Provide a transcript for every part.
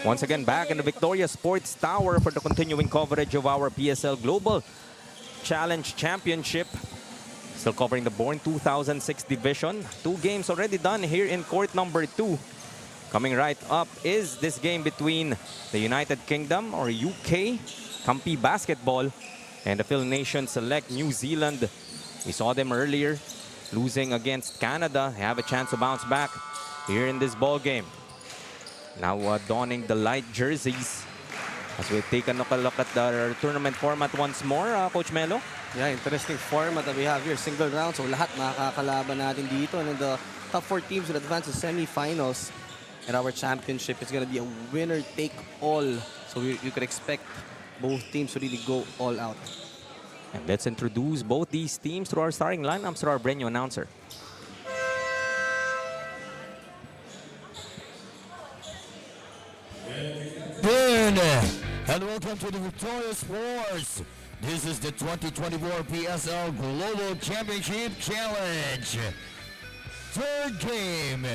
Once again, back in the Victoria Sports Tower for the continuing coverage of our PSL Global Challenge Championship. Still covering the Born 2006 division. 2 games already done here in court number 2. Coming right up is this game between the United Kingdom or UK, Campi Basketball, and the Phil Nation select New Zealand. We saw them earlier losing against Canada. They have a chance to bounce back here in this ball game. Now donning the light jerseys as we take a look at the tournament format once more, Coach Melo. Yeah, interesting format that we have here. Single round, so lahat makakalaban natin dito. And then the top 4 teams will advance to semifinals. And our championship is going to be a winner-take-all. So you could expect both teams to really go all out. And let's introduce both these teams through our starting lineups through our brand new announcer. And welcome to the Victoria Sports. This is the 2024 PSL Global Championship Challenge. Third game.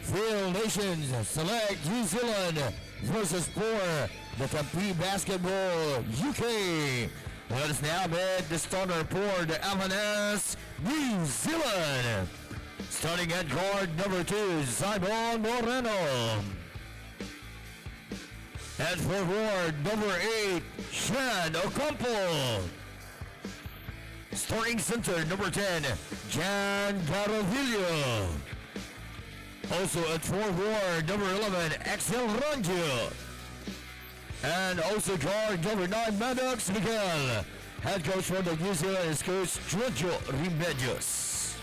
Phil Nations select New Zealand versus the Campi Basketball UK. Let us now meet the starter for the FNS New Zealand. Starting at guard number 2, Simon Moreno. And forward number 8, Sean Ocampo. Starting center number 10, Jan Garavillo. Also at forward number 11, Axel Ranjo. And also guard number 9, Maddox Miguel. Head coach for the New Zealand is Coach Giorgio Remedios.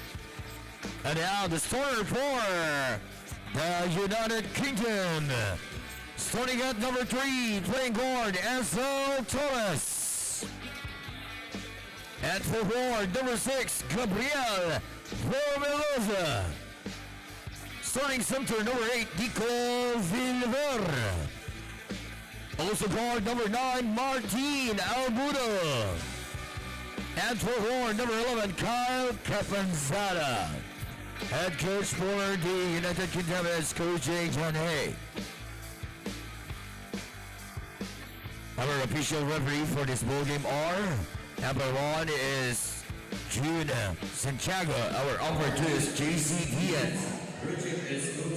And now the starter for the United Kingdom. Starting at number 3, playing guard, Ansel Torres. And forward, number 6, Gabriel Romeloza. Starting center, number 8, Nico Villar. Also guard, number 9, Martin Albudo. And forward, number 11, Kyle Capanzada. Head coach for the United Kingdom is Coach Jay John Hay. Our official referee for this ball game are number 1 is June Santiago. Our number 2 is JC Diaz.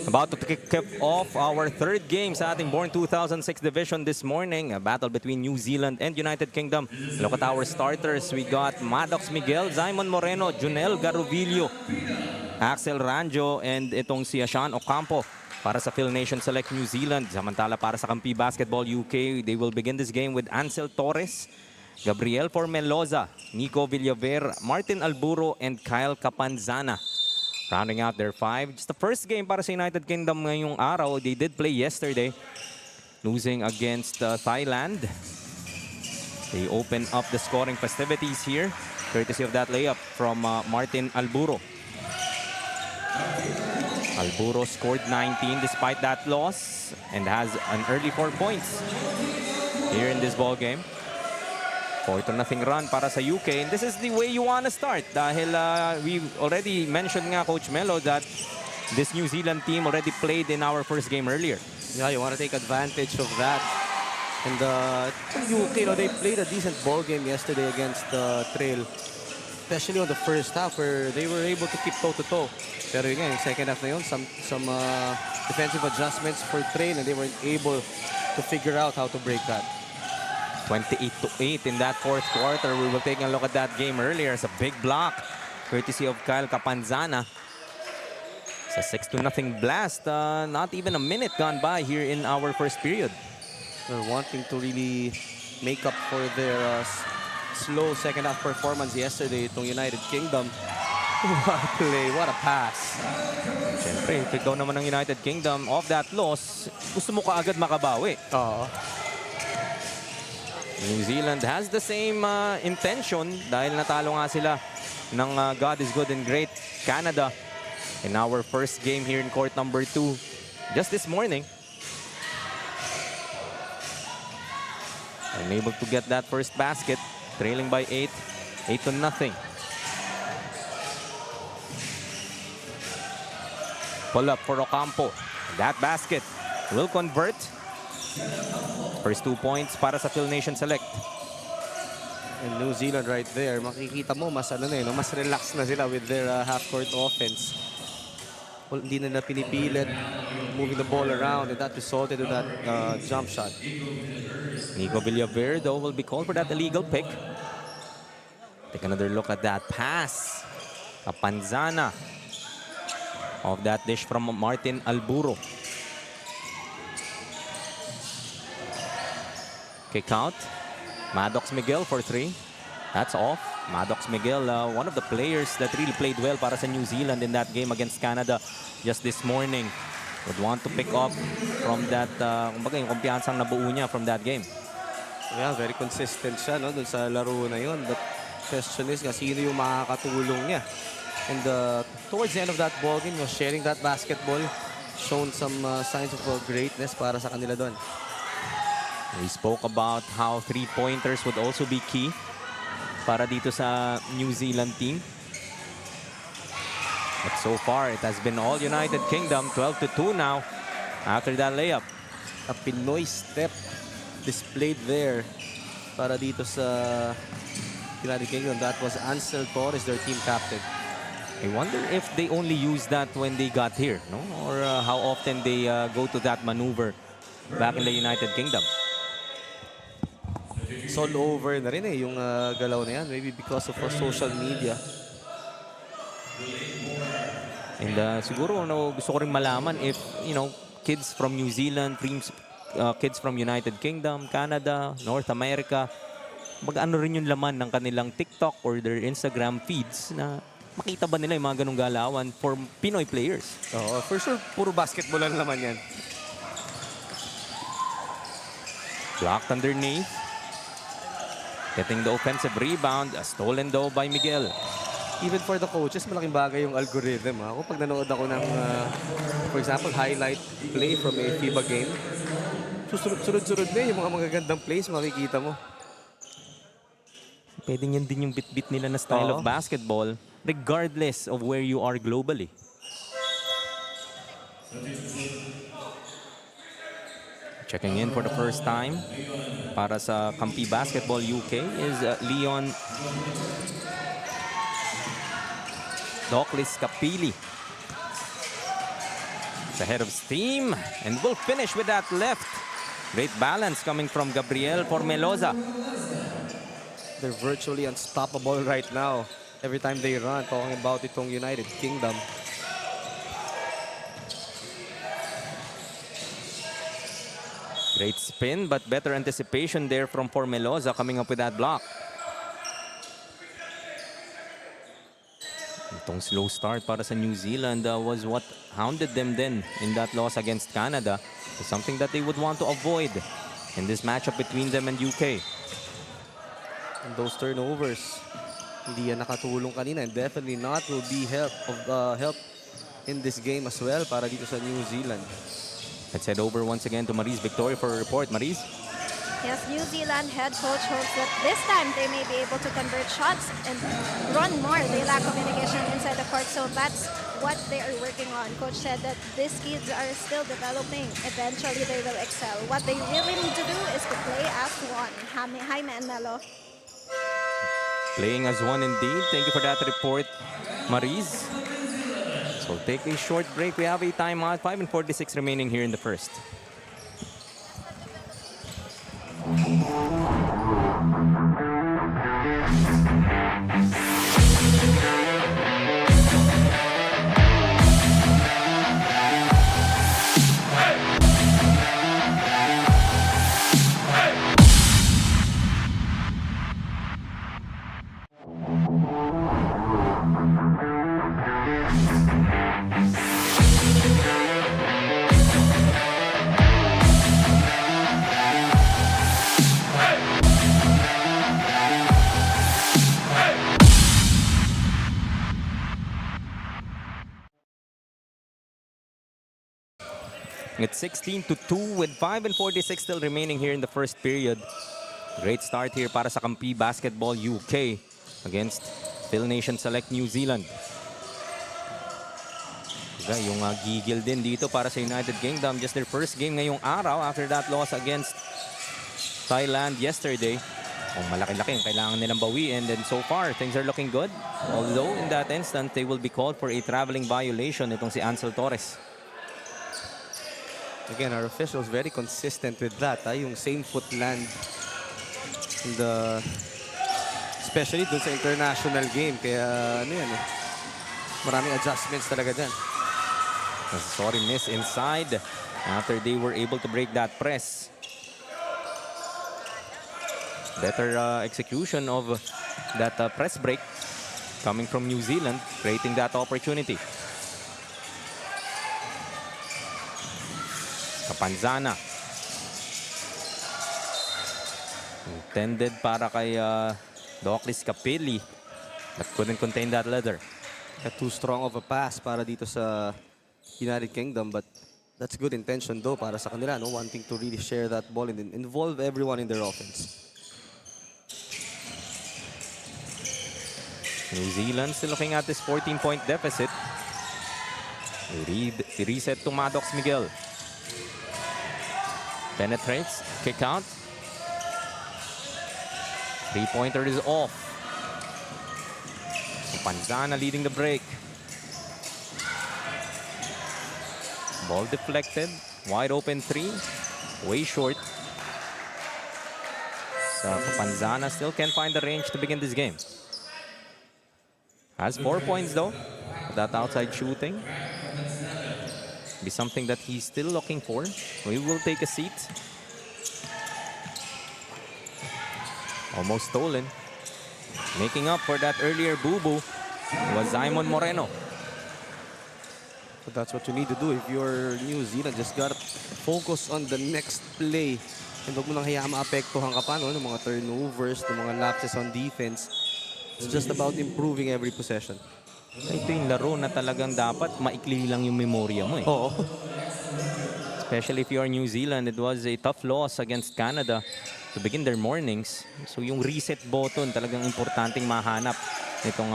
About to kick off our third game sa ating Born 2006 division this morning. A battle between New Zealand and United Kingdom. Look at our starters. We got Maddox Miguel, Simon Moreno, Junel Garuvillo, Axel Ranjo, and itong si Sean Ocampo para sa Phil Nation Select New Zealand. Samantala para sa Campi Basketball UK, they will begin this game with Ansel Torres, Gabriel Formeloza, Nico Villaver, Martin Alburo, and Kyle Capanzana. Rounding out their 5. Just the first game para sa United Kingdom ngayong araw. They did play yesterday, losing against Thailand. They open up the scoring festivities here, courtesy of that layup from Martin Alburo. Alburo scored 19 despite that loss and has an early 4 points here in this ball game. 4-0 run para sa UK, and this is the way you want to start dahil we already mentioned nga, Coach Melo, that this New Zealand team already played in our first game earlier. Yeah, you want to take advantage of that. And the UK, they played a decent ball game yesterday against the Trail, especially on the first half where they were able to keep toe-to-toe. Pero again, second half na yun, some defensive adjustments for Trail, and they weren't able to figure out how to break that. 28-8 in that fourth quarter. We will take a look at that game earlier. It's a big block, courtesy of Kyle Capanzana. It's a 6-0 blast. Not even a minute gone by here in our first period. They're wanting to really make up for their slow second half performance yesterday itong United Kingdom. What a play, what a pass. Siyempre, if ikaw naman ng United Kingdom off that loss, gusto mo kaagad makabawi. New Zealand has the same intention dahil natalo nga sila ng God is Good and Great Canada in our first game here in court number 2 just this morning. Unable to get that first basket, trailing by 8-0. Pull up for Ocampo. That basket will convert. First 2 points para sa Phil Nation Select. And New Zealand right there, makikita mo mas mas relaxed na sila with their half-court offense. Well, hindi na pinipilit moving the ball around, and that resulted in that jump shot. Nico Villaver, though, will be called for that illegal pick. Take another look at that pass. Kapanzana of that dish from Martin Alburo. Kick out. Maddox Miguel for 3. That's off. Maddox Miguel, one of the players that really played well para sa New Zealand in that game against Canada just this morning. Would want to pick up from that, kumbaga yung kumpiyansang nabuo niya from that game. Yeah, very consistent siya dun sa laro na yun. But question is sino yung makakatulong niya. And towards the end of that ball game, sharing that basketball, shown some signs of greatness para sa kanila doon. We spoke about how three-pointers would also be key para dito sa New Zealand team. But so far, it has been all United Kingdom, 12-2 now after that layup. A Pinoy step displayed there para dito sa United Kingdom. That was Ansel Torres, their team captain. I wonder if they only use that when they got here, no? Or how often they go to that maneuver back in the United Kingdom. It's all over na rin yung galaw na yan. Maybe because of social media. And siguro gusto ko rin malaman if, kids from New Zealand, kids from United Kingdom, Canada, North America, ano rin yung laman ng kanilang TikTok or their Instagram feeds na makita ba nila yung mga ganong galawan for Pinoy players? Oo, for sure, puro basketball lang naman yan. Blocked underneath. Getting the offensive rebound. Stolen though by Miguel. Even for the coaches, malaking bagay yung algorithm. Ako pag nanood ako ng, for example, highlight play from a FIBA game, sunod-sunod na yung mga magagandang plays makikita mo. Pwede yan din yung bit-bit nila na style of basketball regardless of where you are globally. Checking in for the first time para sa Kampi Basketball UK is Leon Doclis Capili. It's ahead of steam and will finish with that left. Great balance coming from Gabriel Formelosa. They're virtually unstoppable right now. Every time they run, talking about itong United Kingdom. Great spin, but better anticipation there from Formelosa coming up with that block. Itong slow start para sa New Zealand was what hounded them then in that loss against Canada. It's something that they would want to avoid in this matchup between them and UK. And those turnovers, hindi yan nakatulong kanina, and definitely not will be help in this game as well para dito sa New Zealand. Let's head over once again to Maris Victoria for a report. Maris? Yes, New Zealand head coach hopes that this time they may be able to convert shots and run more. They lack communication inside the court, so that's what they are working on. Coach said that these kids are still developing. Eventually, they will excel. What they really need to do is to play as one. Jaime and Melo. Playing as one indeed. Thank you for that report, Maris. So take a short break. We have a timeout. 5:46 remaining here in the first. It's 16-2 with 5:46 still remaining here in the first period. Great start here para sa Kampi Basketball UK against Phil Nation Select New Zealand. Yung gigil din dito para sa United Kingdom. Just their first game ngayong araw after that loss against Thailand yesterday. Malaki-laki yung kailangan nilang bawiin. And so far, things are looking good. Although, in that instant, they will be called for a traveling violation. Itong si Ansel Torres. Again, our officials very consistent with that. Yung same foot land. And, especially dun sa international game. Kaya, maraming adjustments talaga dyan. Sorry, miss inside after they were able to break that press. Better execution of that press break coming from New Zealand, creating that opportunity. Capanzana. Intended para kay Doclis Capelli, but couldn't contain that leather. Too strong of a pass para dito sa United Kingdom, but that's good intention though para sa kanila, wanting to really share that ball and involve everyone in their offense. New Zealand still looking at this 14-point deficit. Reset to Maddox Miguel. Penetrates, kick out. Three-pointer is off. Panzana leading the break. Ball deflected. Wide open three. Way short. So Panzana still can't find the range to begin this game. Has 4 points though. That outside shooting. Be something that he's still looking for. We will take a seat. Almost stolen. Making up for that earlier boo-boo was Simon Moreno. But that's what you need to do if you're New Zealand. Just gotta focus on the next play. And huwag mo nang hayaan maapektuhan ka pa, ng mga turnovers, ng mga lapses on defense. It's just about improving every possession. Ito yung laro na talagang dapat maikli lang yung memorya mo eh. Oo. Especially if you are New Zealand, it was a tough loss against Canada to begin their mornings. So yung reset button talagang importanteng mahanap nitong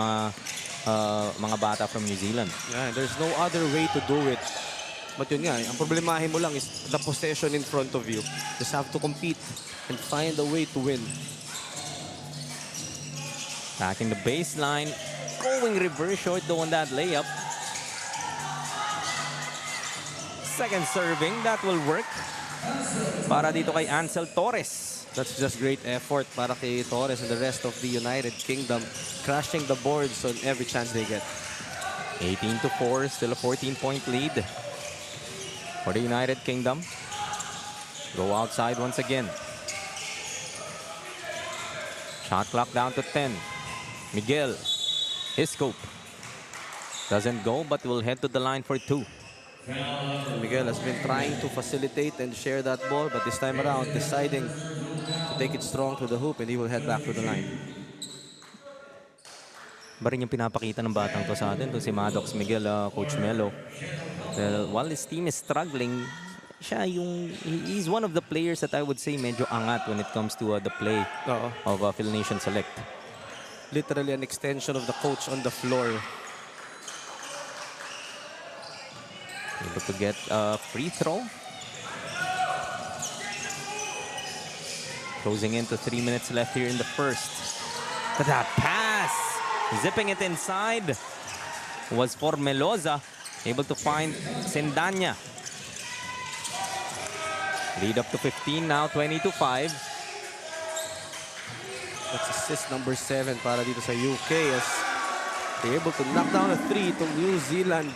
mga bata from New Zealand. Yeah, there's no other way to do it. But yun nga, ang problemahin mo lang is the possession in front of you. Just have to compete and find a way to win. Attacking the baseline. Going reverse short though on that layup. Second serving, that will work. Para dito kay Ansel Torres. That's just great effort para kay Torres and the rest of the United Kingdom, crashing the boards on every chance they get. 18-4, still a 14-point lead for the United Kingdom. Go outside once again. Shot clock down to 10. Miguel, his scope. Doesn't go, but will head to the line for two. Miguel has been trying to facilitate and share that ball, but this time around deciding to take it strong to the hoop, and he will head back to the line. Ba rin yung pinapakita ng batang to sa atin, to si Maddox Miguel, Coach Melo. Well, while his team is struggling, he's one of the players that I would say medyo angat when it comes to the play of Phil Nation Select. Literally an extension of the coach on the floor. Able to get a free throw. Closing into 3 minutes left here in the first. But that pass, zipping it inside, was for Meloza. Able to find Sendanya. Lead up to 15 now, 20-5. That's assist number 7 para dito sa UK as they're able to knock down a 3 to New Zealand.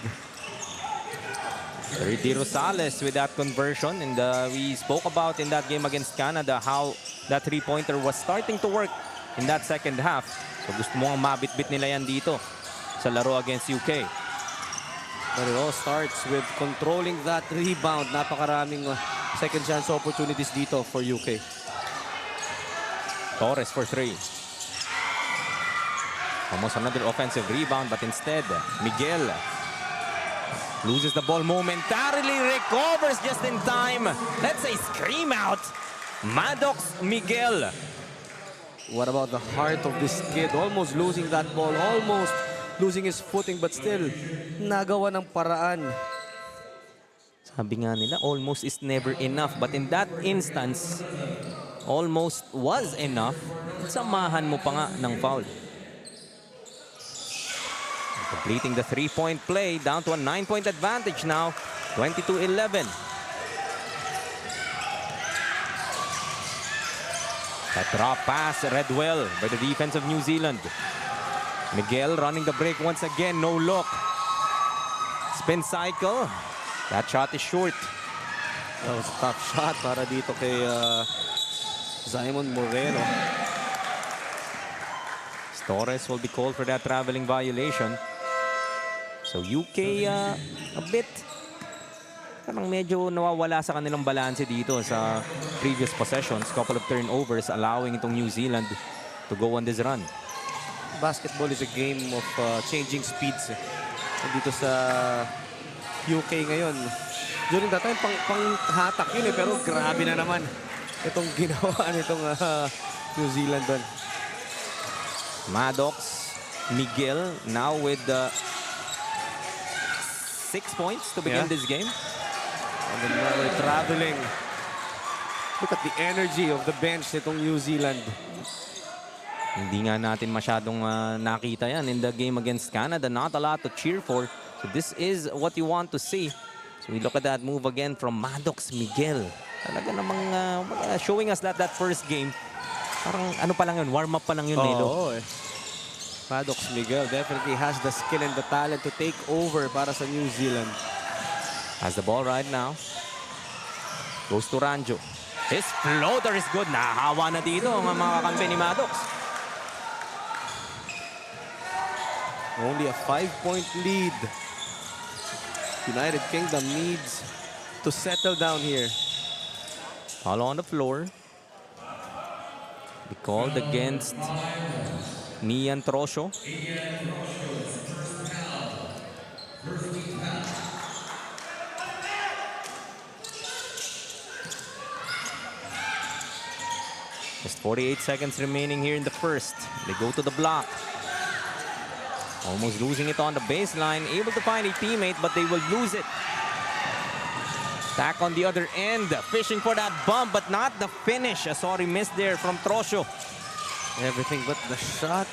Ricky Rosales with that conversion, and we spoke about in that game against Canada how that three-pointer was starting to work in that second half. So gusto mo ang mabit-bit nila yan dito sa laro against UK. But it all starts with controlling that rebound. Napakaraming second chance opportunities dito for UK. Torres for three. Almost another offensive rebound, but instead, Miguel loses the ball momentarily, recovers just in time. Let's say scream out, Maddox Miguel. What about the heart of this kid? Almost losing that ball, almost losing his footing, but still, nagawa ng paraan. Sabi nga nila, almost is never enough. But in that instance, almost was enough. Samahan mo pa nga ng foul. Completing the three-point play, down to a 9-point advantage now. 22-11. A drop pass read well by the defense of New Zealand. Miguel running the break once again, no look. Spin cycle. That shot is short. That was a tough shot para dito kay Simon Moreno. Torres will be called for that traveling violation. So UK a bit parang medyo nawawala sa kanilang balanse dito sa previous possessions. Couple of turnovers allowing itong New Zealand to go on this run. Basketball is a game of changing speeds. Dito sa UK ngayon, during that time, pang-hatak yun pero grabe na naman itong ginawa nitong New Zealand doon. Maddox, Miguel now with 6 points to begin this game. And then now we're traveling. Look at the energy of the bench nitong New Zealand. Hindi nga natin masyadong nakita yan in the game against Canada. Not a lot to cheer for. So this is what you want to see. So we look at that move again from Maddox Miguel. Talaga namang showing us that first game, parang ano pa lang yun, warm-up pa lang yun, Nelo. Oo, Maddox Miguel definitely has the skill and the talent to take over para sa New Zealand. Has the ball right now. Goes to Ranjo. His floater is good. Nahawa na dito ang mga kakampi ni Maddox. Only a 5-point lead. United Kingdom needs to settle down here. All on the floor. Be called against Nian Trosho. Just 48 seconds remaining here in the first. They go to the block. Almost losing it on the baseline. Able to find a teammate, but they will lose it. Attack on the other end. Fishing for that bump, but not the finish. A sorry miss there from Trosho. Everything but the shot.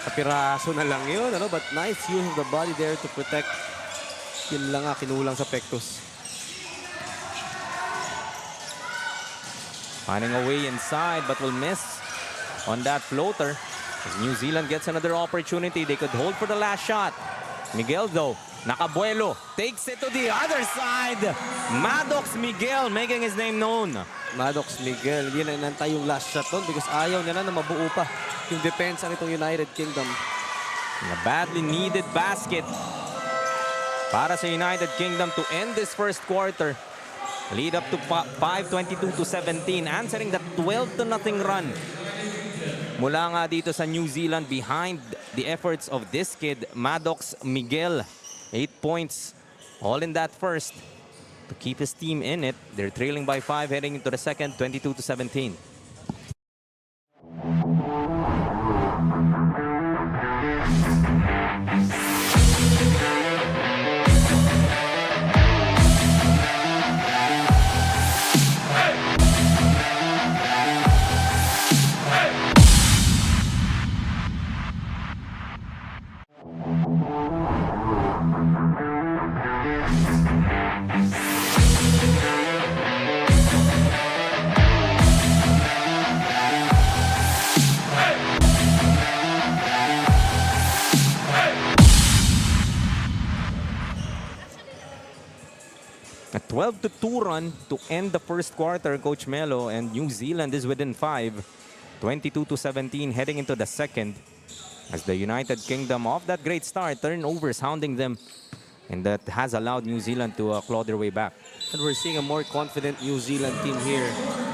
Kapiraso na lang yun, ano? But nice use of the body there to protect. Yun lang kinulang sa Pectus. Finding a way inside, but will miss on that floater. As New Zealand gets another opportunity, they could hold for the last shot. Miguel, though, nakabuelo, takes it to the other side. Maddox Miguel making his name known. Maddox Miguel, hindi na inantay yung last shot doon because ayaw niya na mabuo pa yung depensa nitong United Kingdom. And a badly needed basket para sa United Kingdom to end this first quarter. Lead up to 5-22-17, answering the 12-0 run. Mula nga dito sa New Zealand behind the efforts of this kid, Maddox Miguel. 8 points, all in that first to keep his team in it. They're trailing by 5 heading into the second, 22-17. A 12-2 run to end the first quarter, Coach Melo, and New Zealand is within 5. 22-17 heading into the second. As the United Kingdom off that great start, turnovers hounding them. And that has allowed New Zealand to claw their way back. And we're seeing a more confident New Zealand team here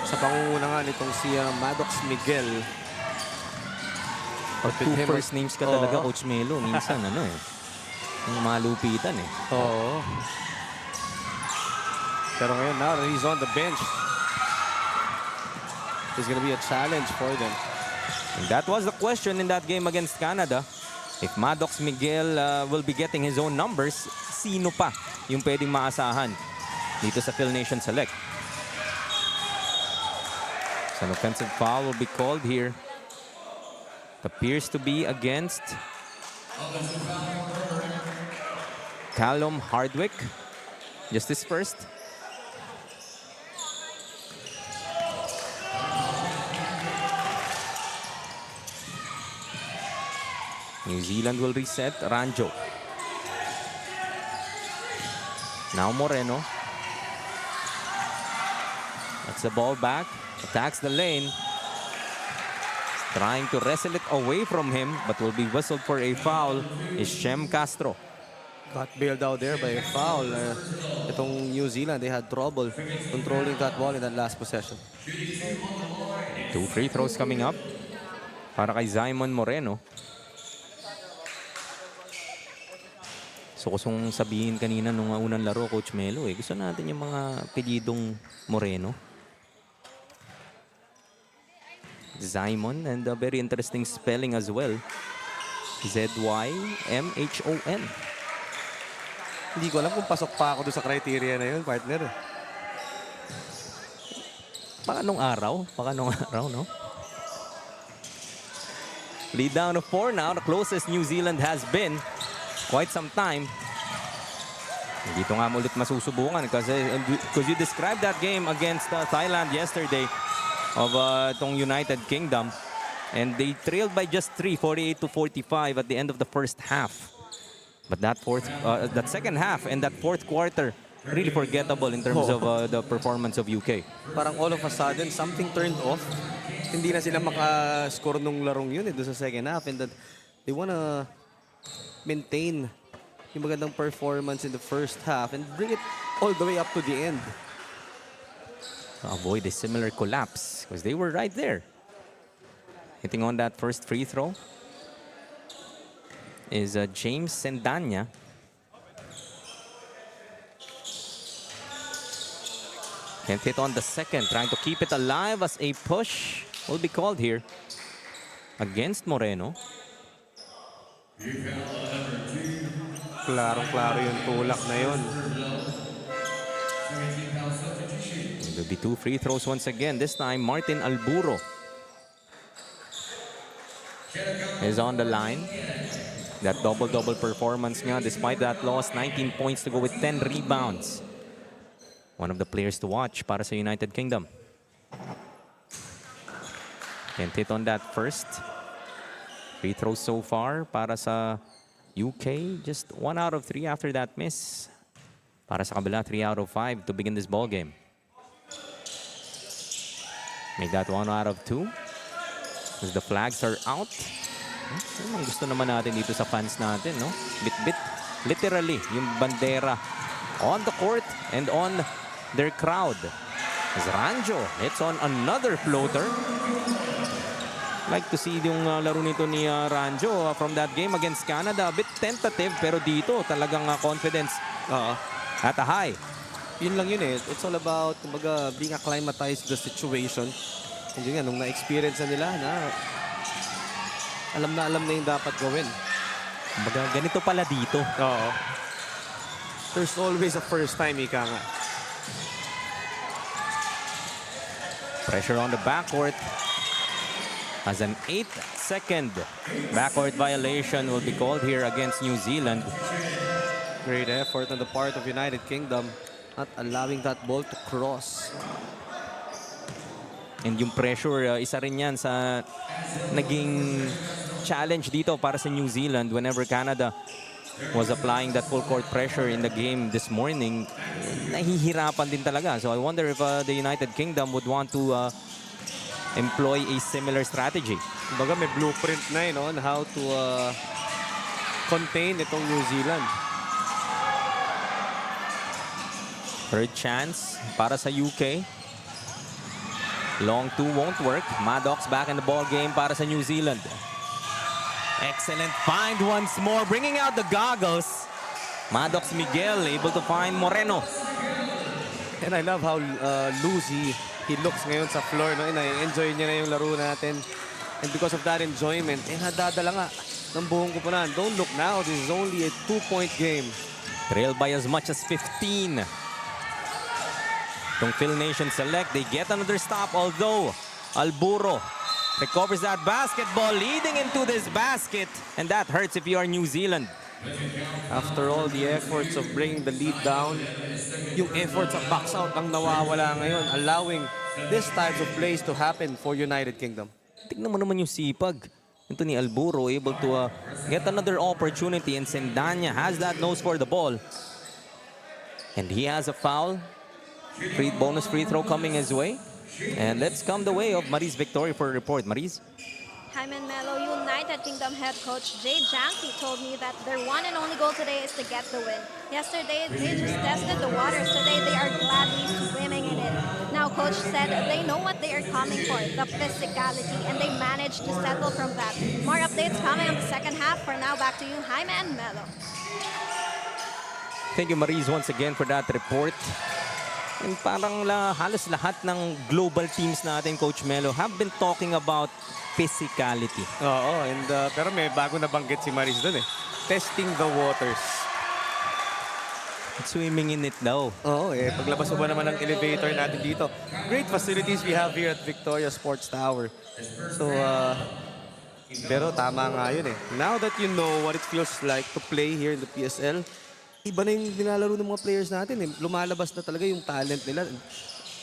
sa pangunguna nga nitong si Maddox Miguel. Two first names ka talaga, Coach Melo. Minsan, yung malupitan eh. Oo. Pero ngayon, now that he's on the bench, it's going to be a challenge for them. And that was the question in that game against Canada. If Maddox Miguel will be getting his own numbers, sino pa yung pwedeng maasahan dito sa Phil Nation Select? So an offensive foul will be called here. It appears to be against Callum Hardwick. Just his first. New Zealand will reset. Ranjo. Now Moreno. That's the ball back. Attacks the lane. Trying to wrestle it away from him, but will be whistled for a foul is Shem Castro. Got bailed out there by a foul. Itong New Zealand, they had trouble controlling that ball in that last possession. 2 free throws coming up para kay Simon Moreno. So kusong sabihin kanina nung unang laro, Coach Melo, gusto natin yung mga apelyidong Moreno. Simon, and a very interesting spelling as well. Z-Y-M-H-O-N. Hindi ko alam kung pasok pa ako doon sa criteria na yun, partner. Pakanong araw, no? Lead down to 4 now. The closest New Zealand has been quite some time. Dito nga ulit masusubukan kasi because you described that game against Thailand yesterday of itong United Kingdom, and they trailed by just 3, 48-45 at the end of the first half. But that second half and that fourth quarter really forgettable in terms of the performance of UK. Parang all of a sudden, something turned off. Hindi na sila makascore nung larong yun doon sa second half, and that they wanna maintain yung magandang performance in the first half and bring it all the way up to the end. Avoid a similar collapse because they were right there. Hitting on that first free throw is James Sendanya. Can't hit on the second, trying to keep it alive as a push will be called here against Moreno. Klarong-klaro yung tulak na yun. There'll be 2 free throws once again. This time, Martin Alburo is on the line. That double-double performance nga, despite that loss, 19 points to go with 10 rebounds. One of the players to watch para sa United Kingdom. Can't hit on that first. Free throws so far para sa UK. Just 1 out of 3 after that miss. Para sa kabila, 3 out of 5 to begin this ball game. Make that 1 out of 2. As the flags are out. Ang gusto naman natin dito sa fans natin, no? Bit-bit. Literally, yung bandera on the court and on their crowd. As Ranjo hits on another floater. Like to see yung laro nito ni Ranjo from that game against Canada. A bit tentative, pero dito talagang confidence at a high. Yun lang yun eh. It's all about kumbaga, being acclimatized to the situation. And yun nga, nung na-experience na nila na alam na yung dapat gawin. Kumbaga, ganito pala dito. Oo. There's always a first time, ika nga. Pressure on the backcourt. As an 8-second backcourt violation will be called here against New Zealand. Great effort on the part of United Kingdom, not allowing that ball to cross. And yung pressure, isa rin yan sa naging challenge dito para sa New Zealand whenever Canada was applying that full court pressure in the game this morning. Nahihirapan din talaga. So I wonder if the United Kingdom would want to employ a similar strategy. Kumbaga may blueprint na yun on how to contain itong New Zealand. Third chance para sa UK. Long 2 won't work. Maddox back in the ball game para sa New Zealand. Excellent find once more, bringing out the goggles. Maddox Miguel able to find Moreno. And I love how loose he looks ngayon sa floor. No? And I enjoy niya na yung laro natin. And because of that enjoyment, nadadala nga ng buong koponan. Don't look now. This is only a 2-point game. Trailed by as much as 15. Itong Phil Nation select, they get another stop, although Alburo recovers that basketball, leading into this basket, and that hurts if you are New Zealand. After all the efforts of bringing the lead down, yung efforts of box out ang nawawala ngayon, allowing this types of plays to happen for United Kingdom. Tignan mo naman yung sipag. Ito ni Alburo, able to get another opportunity, and Sendanya has that nose for the ball. And he has a foul. Bonus free throw coming his way. And let's come the way of Maris Victoria for a report. Maris? Hyman Melo, United Kingdom head coach Jay Janky told me that their one and only goal today is to get the win. Yesterday, they just tested the waters. Today, they are gladly swimming in it. Now, coach said they know what they are coming for, the physicality, and they managed to settle from that. More updates coming on the second half. For now, back to you, Hyman Melo. Thank you, Maris, once again for that report. And parang halos lahat ng global teams natin, Coach Melo, have been talking about physicality. Oo, and pero may bago na banggit si Maris doon eh. Testing the waters. Swimming in it daw. Oo, paglabas mo ba naman ng elevator natin dito. Great facilities we have here at Victoria Sports Tower. So, pero tama nga yun eh. Now that you know what it feels like to play here in the PSL, iba na yung nilalaro ng mga players natin eh. Lumalabas na talaga yung talent nila.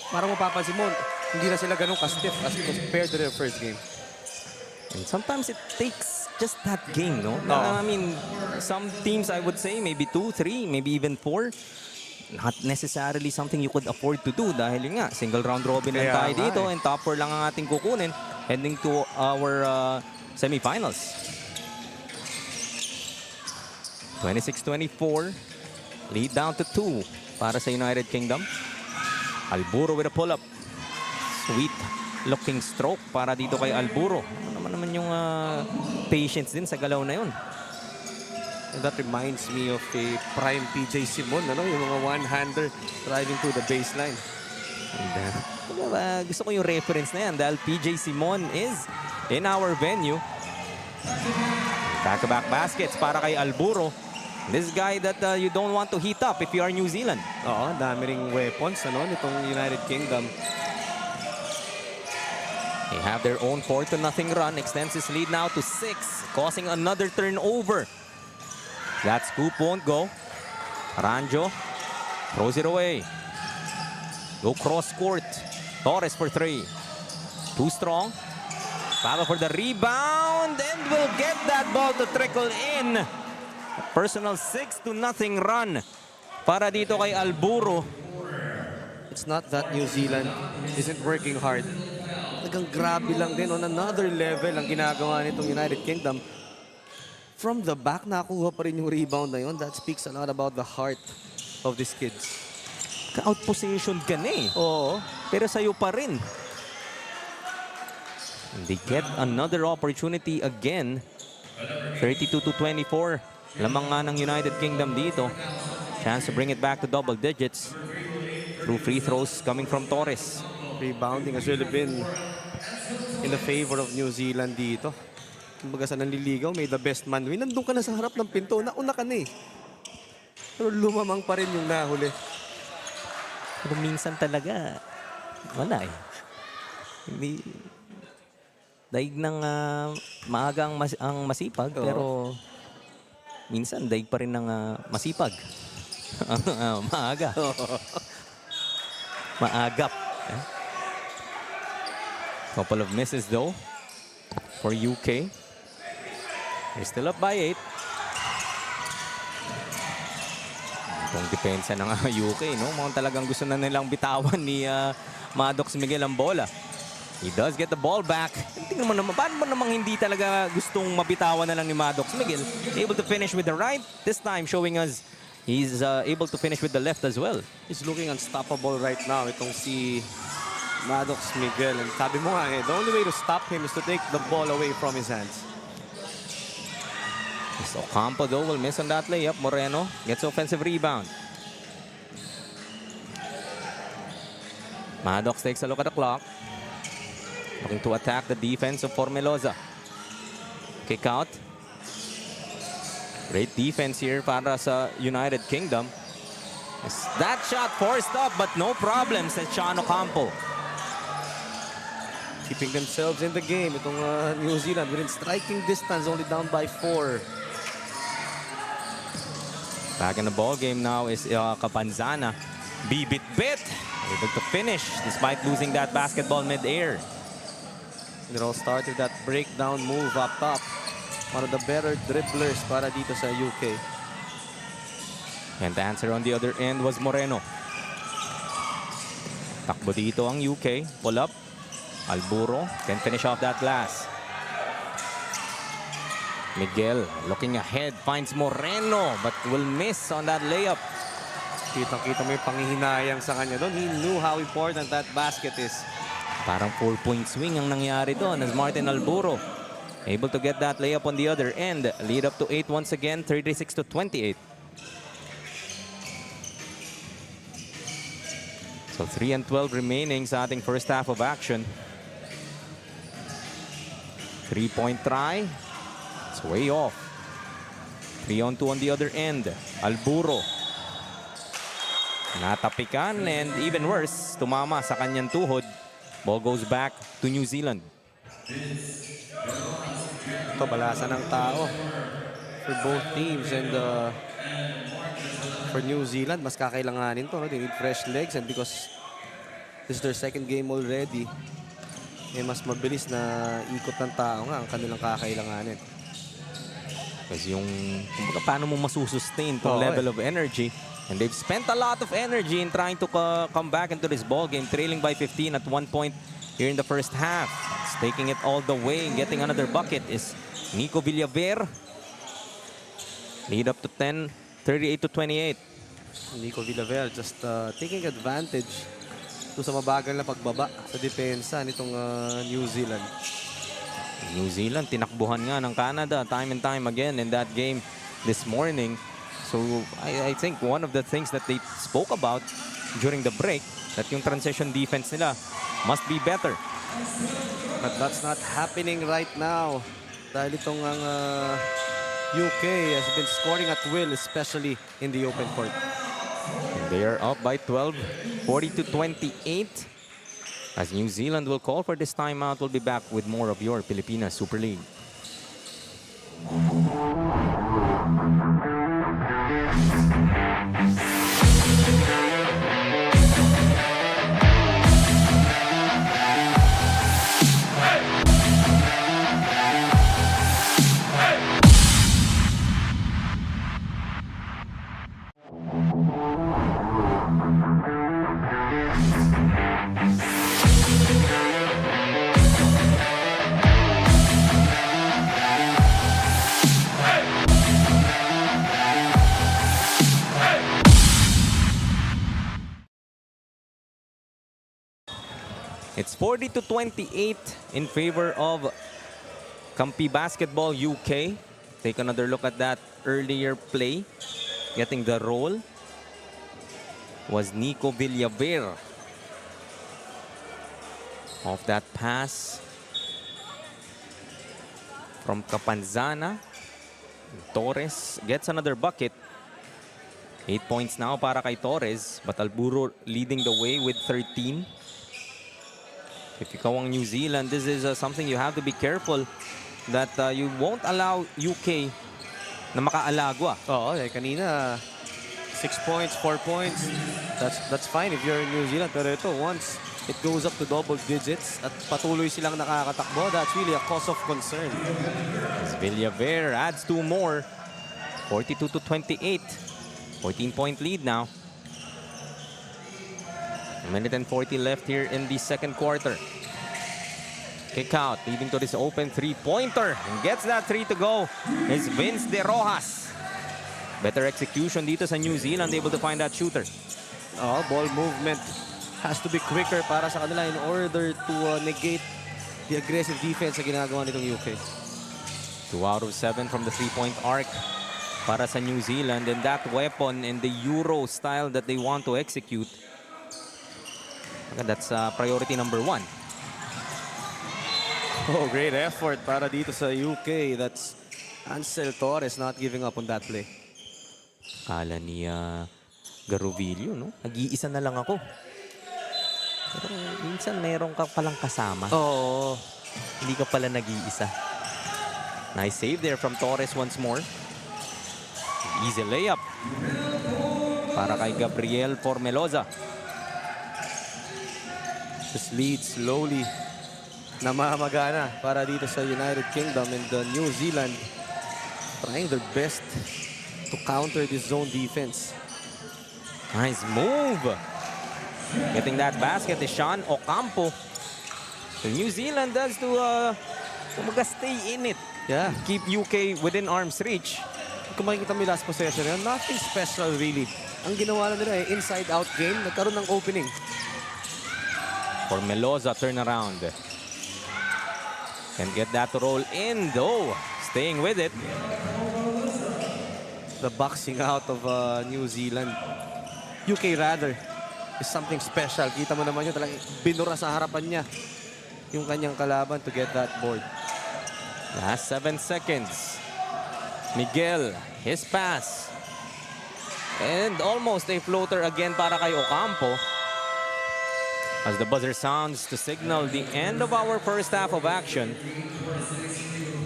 Parang mapapansin mo, hindi na sila ganun ka-stiff as compared to their first game. And sometimes it takes just that game, no? Oo. I mean, some teams I would say maybe 2, 3, maybe even 4. Not necessarily something you could afford to do dahil yun nga, single round robin lang Kaya tayo nga dito eh. and top 4 lang ang ating kukunin heading to our semifinals. 26-24. Lead down to 2 para sa United Kingdom. Alburo with a pull-up. Sweet looking stroke para dito kay Alburo. Ano naman yung patience din sa galaw na yun. And that reminds me of a prime PJ Simon, ano? Yung mga one-hander driving to the baseline. And, gusto ko yung reference na yan dahil PJ Simon is in our venue. Back-to-back baskets para kay Alburo. This guy that you don't want to heat up if you are New Zealand. Oo, dami ring weapons, ano? Nitong United Kingdom. They have their own 4-0 run. Extends his lead now to 6, causing another turnover. That scoop won't go. Aranjo throws it away. Go cross court. Torres for 3. Too strong. Battle for the rebound and will get that ball to trickle in. A personal 6-0 run para dito kay Alburo. It's not that New Zealand isn't working hard. Talagang grabe lang din. On another level ang ginagawa nitong United Kingdom. From the back, nakuha pa rin yung rebound na yun. That speaks a lot about the heart of these kids. Ka-out-position ka na eh. Oo. Pero sa'yo pa rin. And they get another opportunity again. 32-24. Lamang nga ng United Kingdom dito. Chance to bring it back to double digits. Through free throws coming from Torres. Rebounding has really been in the favor of New Zealand dito. Kumbaga sa nanliligaw, may the best man win. Nandun ka na sa harap ng pinto, nauna ka na eh. Pero lumamang pa rin yung nahuli. Pero minsan talaga, wala eh. Hindi, daig ng maaga ang masipag, Oo. pero minsan daig pa rin ng masipag. Maaga. Maagap. Eh? Couple of misses though for UK. They're still up by 8. Itong depensa ng UK, no? Mukhang talagang gusto na nilang bitawan ni Maddox Miguel ang bola. He does get the ball back. Tingnan mo naman, paano mo namang hindi talaga gustong mabitawan na lang ni Maddox Miguel? Able to finish with the right. This time showing us he's able to finish with the left as well. He's looking unstoppable right now. Itong si Maddox Miguel. And sabi mo nga eh, the only way to stop him is to take the ball away from his hands. So Ocampo though will miss on that layup. Moreno gets offensive rebound. Maddox takes a look at the clock. Looking to attack the defense of Formelosa. Kick out. Great defense here para sa United Kingdom. That shot forced up but no problem sa Sean Ocampo. Keeping themselves in the game. Itong New Zealand within striking distance, only down by 4. Back in the ball game now is Capanzana. Bibit-bit. Able to finish despite losing that basketball mid-air. It all started that breakdown move up top. One of the better dribblers para dito sa UK. And the answer on the other end was Moreno. Takbo dito ang UK. Pull up. Alburo can finish off that glass. Miguel looking ahead, finds Moreno but will miss on that layup. Kitang-kita mo yung panghihinayang sa kanya doon. He knew how important that basket is. Parang 4-point swing ang nangyari doon as Martin Alburo able to get that layup on the other end. Lead up to 8 once again, 36-28. So 3 and 12 remaining sa ating first half of action. 3-point try. It's way off. 3-on-2 on the other end. Alburo. Natapikan and even worse, tumama sa kanyang tuhod. Ball goes back to New Zealand. Ito, balasan ng tao for both teams. And for New Zealand, mas kakailanganin to. No? They need fresh legs. And because this is their second game already, eh, mas mabilis na ikot ng tao nga ang kanilang kakailanganin. Kasi yung, kumbaga, paano mo masusustain itong level of energy. And they've spent a lot of energy in trying to come back into this ball game, trailing by 15 at one point here in the first half. It's taking it all the way and getting another bucket is Nico Villaver. Lead up to 10, 38-28. Nico Villaver just taking advantage to sa mabagal na pagbaba sa depensa nitong New Zealand. New Zealand, tinakbuhan nga ng Canada time and time again in that game this morning. So I think one of the things that they spoke about during the break, that yung transition defense nila must be better. But that's not happening right now. Dahil itong ang UK has been scoring at will, especially in the open court. And they are up by 12, 40-28. As New Zealand will call for this timeout, we'll be back with more of your Pilipinas Super League. It's 40-28 in favor of Campi Basketball UK. Take another look at that earlier play. Getting the roll was Nico Villaver. Off that pass from Capanzana. Torres gets another bucket. 8 points now para kay Torres, but Alburo leading the way with 13. If ikaw ang New Zealand, this is something you have to be careful that you won't allow UK na makaalagwa. Oo, kanina 6 points, 4 points. That's fine if you're in New Zealand. Pero ito, once it goes up to double digits at patuloy silang nakakatakbo, that's really a cause of concern. As Villaver adds 2 more. 42-28. 14-point lead now. A minute and 40 left here in the second quarter. Kick out, leading to this open three-pointer. And gets that three to go is Vince De Rojas. Better execution dito sa New Zealand, able to find that shooter. Ball movement has to be quicker para sa kanila in order to negate the aggressive defense na ginagawa nitong UK. 2 out of 7 from the three-point arc para sa New Zealand. And that weapon in the Euro style that they want to execute, that's priority number 1. Oh, great effort para dito sa UK. That's Ansel Torres not giving up on that play. Kala ni Garovillo, no? Nag-iisa na lang ako. Pero minsan meron ka palang kasama. Oo. Hindi ka pala nag-iisa. Nice save there from Torres once more. Easy layup. Para kay Gabriel Formeloza. Just lead slowly. Namamagana para dito sa United Kingdom and New Zealand trying their best to counter this zone defense. Nice move. Getting that basket is Sean Ocampo. So New Zealand does to kumbaga stay in it. Yeah. Keep UK within arm's reach. Kung makikita mo yung last possession yun, nothing special really. Ang ginawa na nila inside-out game, nagkaroon ng opening. Formeloza turnaround. Can get that to roll in though. Staying with it. The boxing out of New Zealand. UK rather is something special. Kita mo naman yun, talagang binura sa harapan niya yung kanyang kalaban to get that board. Last 7 seconds. Miguel, his pass. And almost a floater again para kay Ocampo. As the buzzer sounds to signal the end of our first half of action.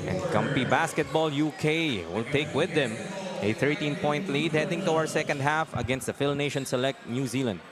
And Campi Basketball UK will take with them a 13-point lead heading to our second half against the Phil Nation Select New Zealand.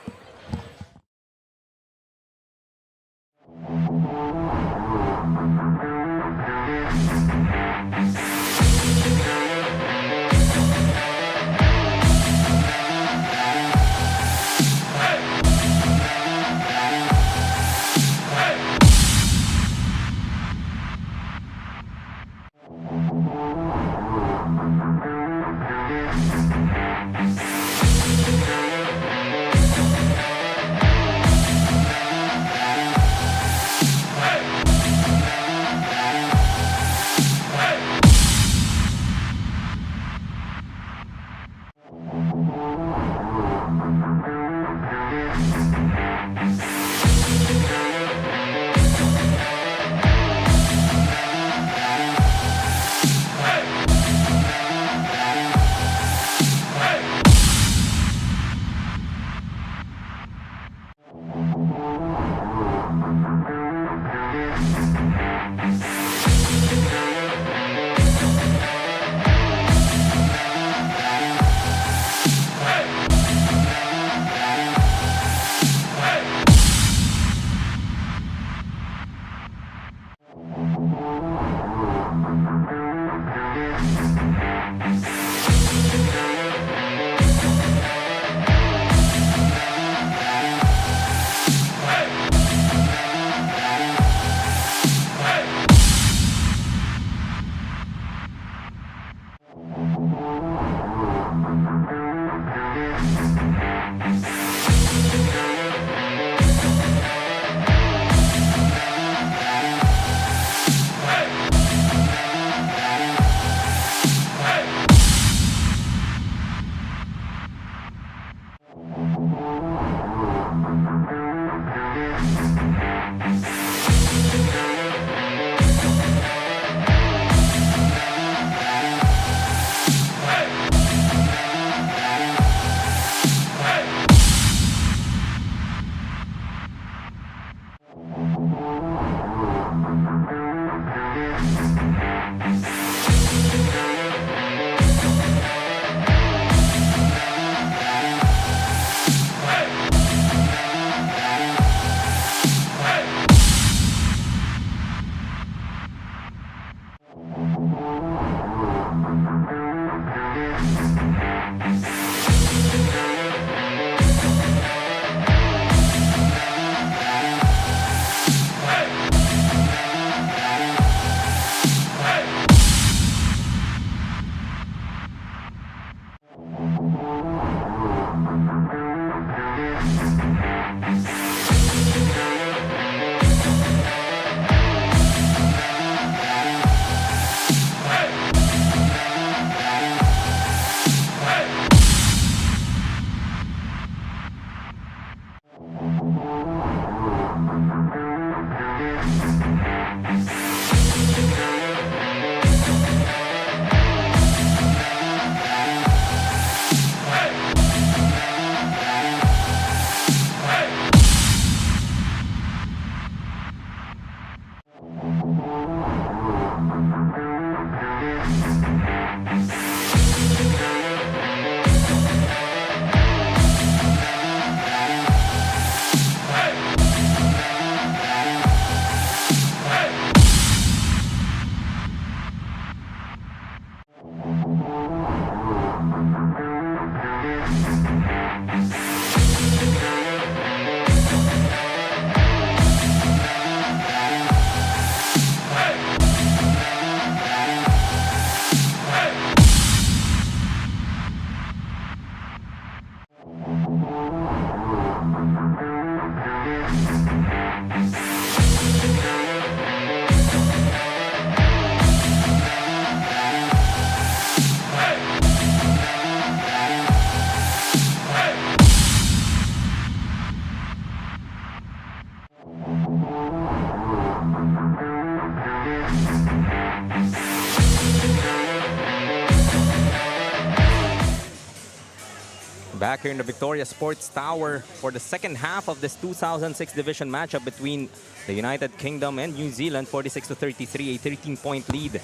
Back here in the Victoria Sports Tower for the second half of this 2006 division matchup between the United Kingdom and New Zealand, 46-33, a 13-point lead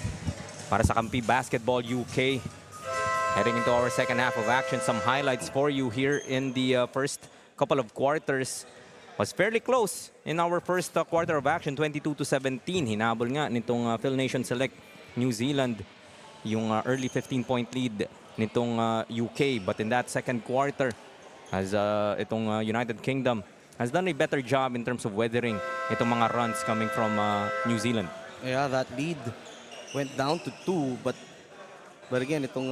para sa Kampi Basketball UK. Heading into our second half of action, some highlights for you here in the first couple of quarters. Was fairly close in our first quarter of action, 22-17. Hinabol nga nitong Phil Nation Select New Zealand yung early 15-point lead nitong UK. But in that second quarter, as itong United Kingdom has done a better job in terms of weathering itong mga runs coming from New Zealand. Yeah, that lead went down to 2, but again, itong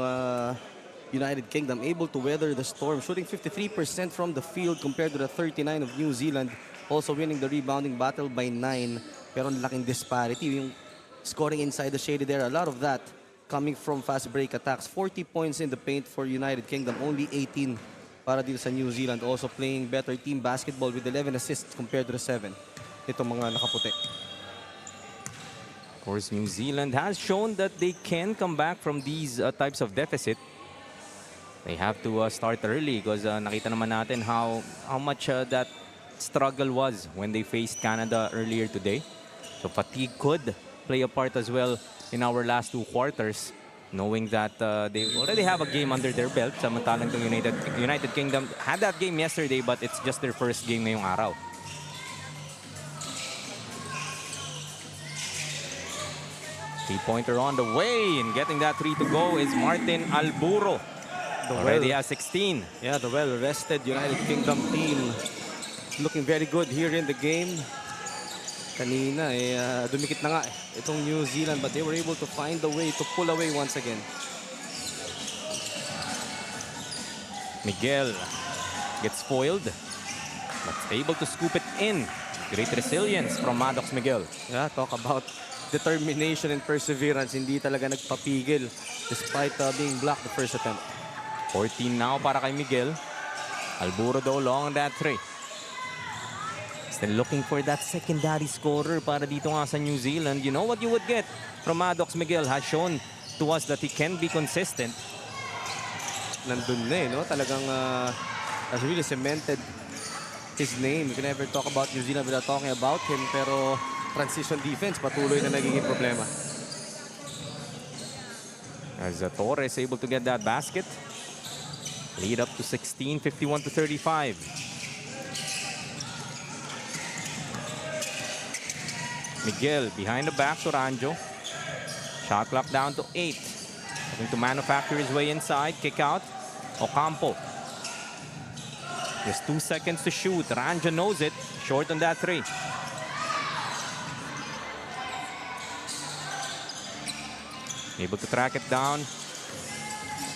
United Kingdom able to weather the storm, shooting 53% from the field compared to the 39 of New Zealand, also winning the rebounding battle by 9. Pero ang laking disparity, yung scoring inside the shaded area, a lot of that coming from fast break attacks. 40 points in the paint for United Kingdom, only 18 para dito sa New Zealand, also playing better team basketball with 11 assists compared to the 7 itong mga nakaputi. Of course, New Zealand has shown that they can come back from these types of deficit. They have to start early because nakita naman natin how much that struggle was when they faced Canada earlier today. So fatigue could play a part as well in our last 2 quarters, knowing that they already have a game under their belt. Samantalang itong United Kingdom had that game yesterday, but it's just their first game ngayong araw. Three-pointer on the way, and getting that 3 to go is Martin Alburo. Already has 16. Yeah, the well-rested United Kingdom team looking very good here in the game. Kanina, dumikit na nga itong New Zealand, but they were able to find a way to pull away once again. Miguel gets foiled, but able to scoop it in. Great resilience from Maddox Miguel. Yeah, talk about determination and perseverance. Hindi talaga nagpapigil despite being blocked the first attempt. 14 now para kay Miguel. Alburo though long on that 3. Still looking for that secondary scorer para dito nga sa New Zealand. You know what you would get from Maddox Miguel has shown to us that he can be consistent. Nandun na no? Talagang has really cemented his name. You can never talk about New Zealand without talking about him. Pero transition defense, patuloy na nagiging problema. As Torres able to get that basket. Lead up to 16, 51-35. Miguel behind the back to Ranjo. Shot clock down to 8. Looking to manufacture his way inside. Kick out. Ocampo. Just 2 seconds to shoot. Ranjo knows it. Short on that 3. Able to track it down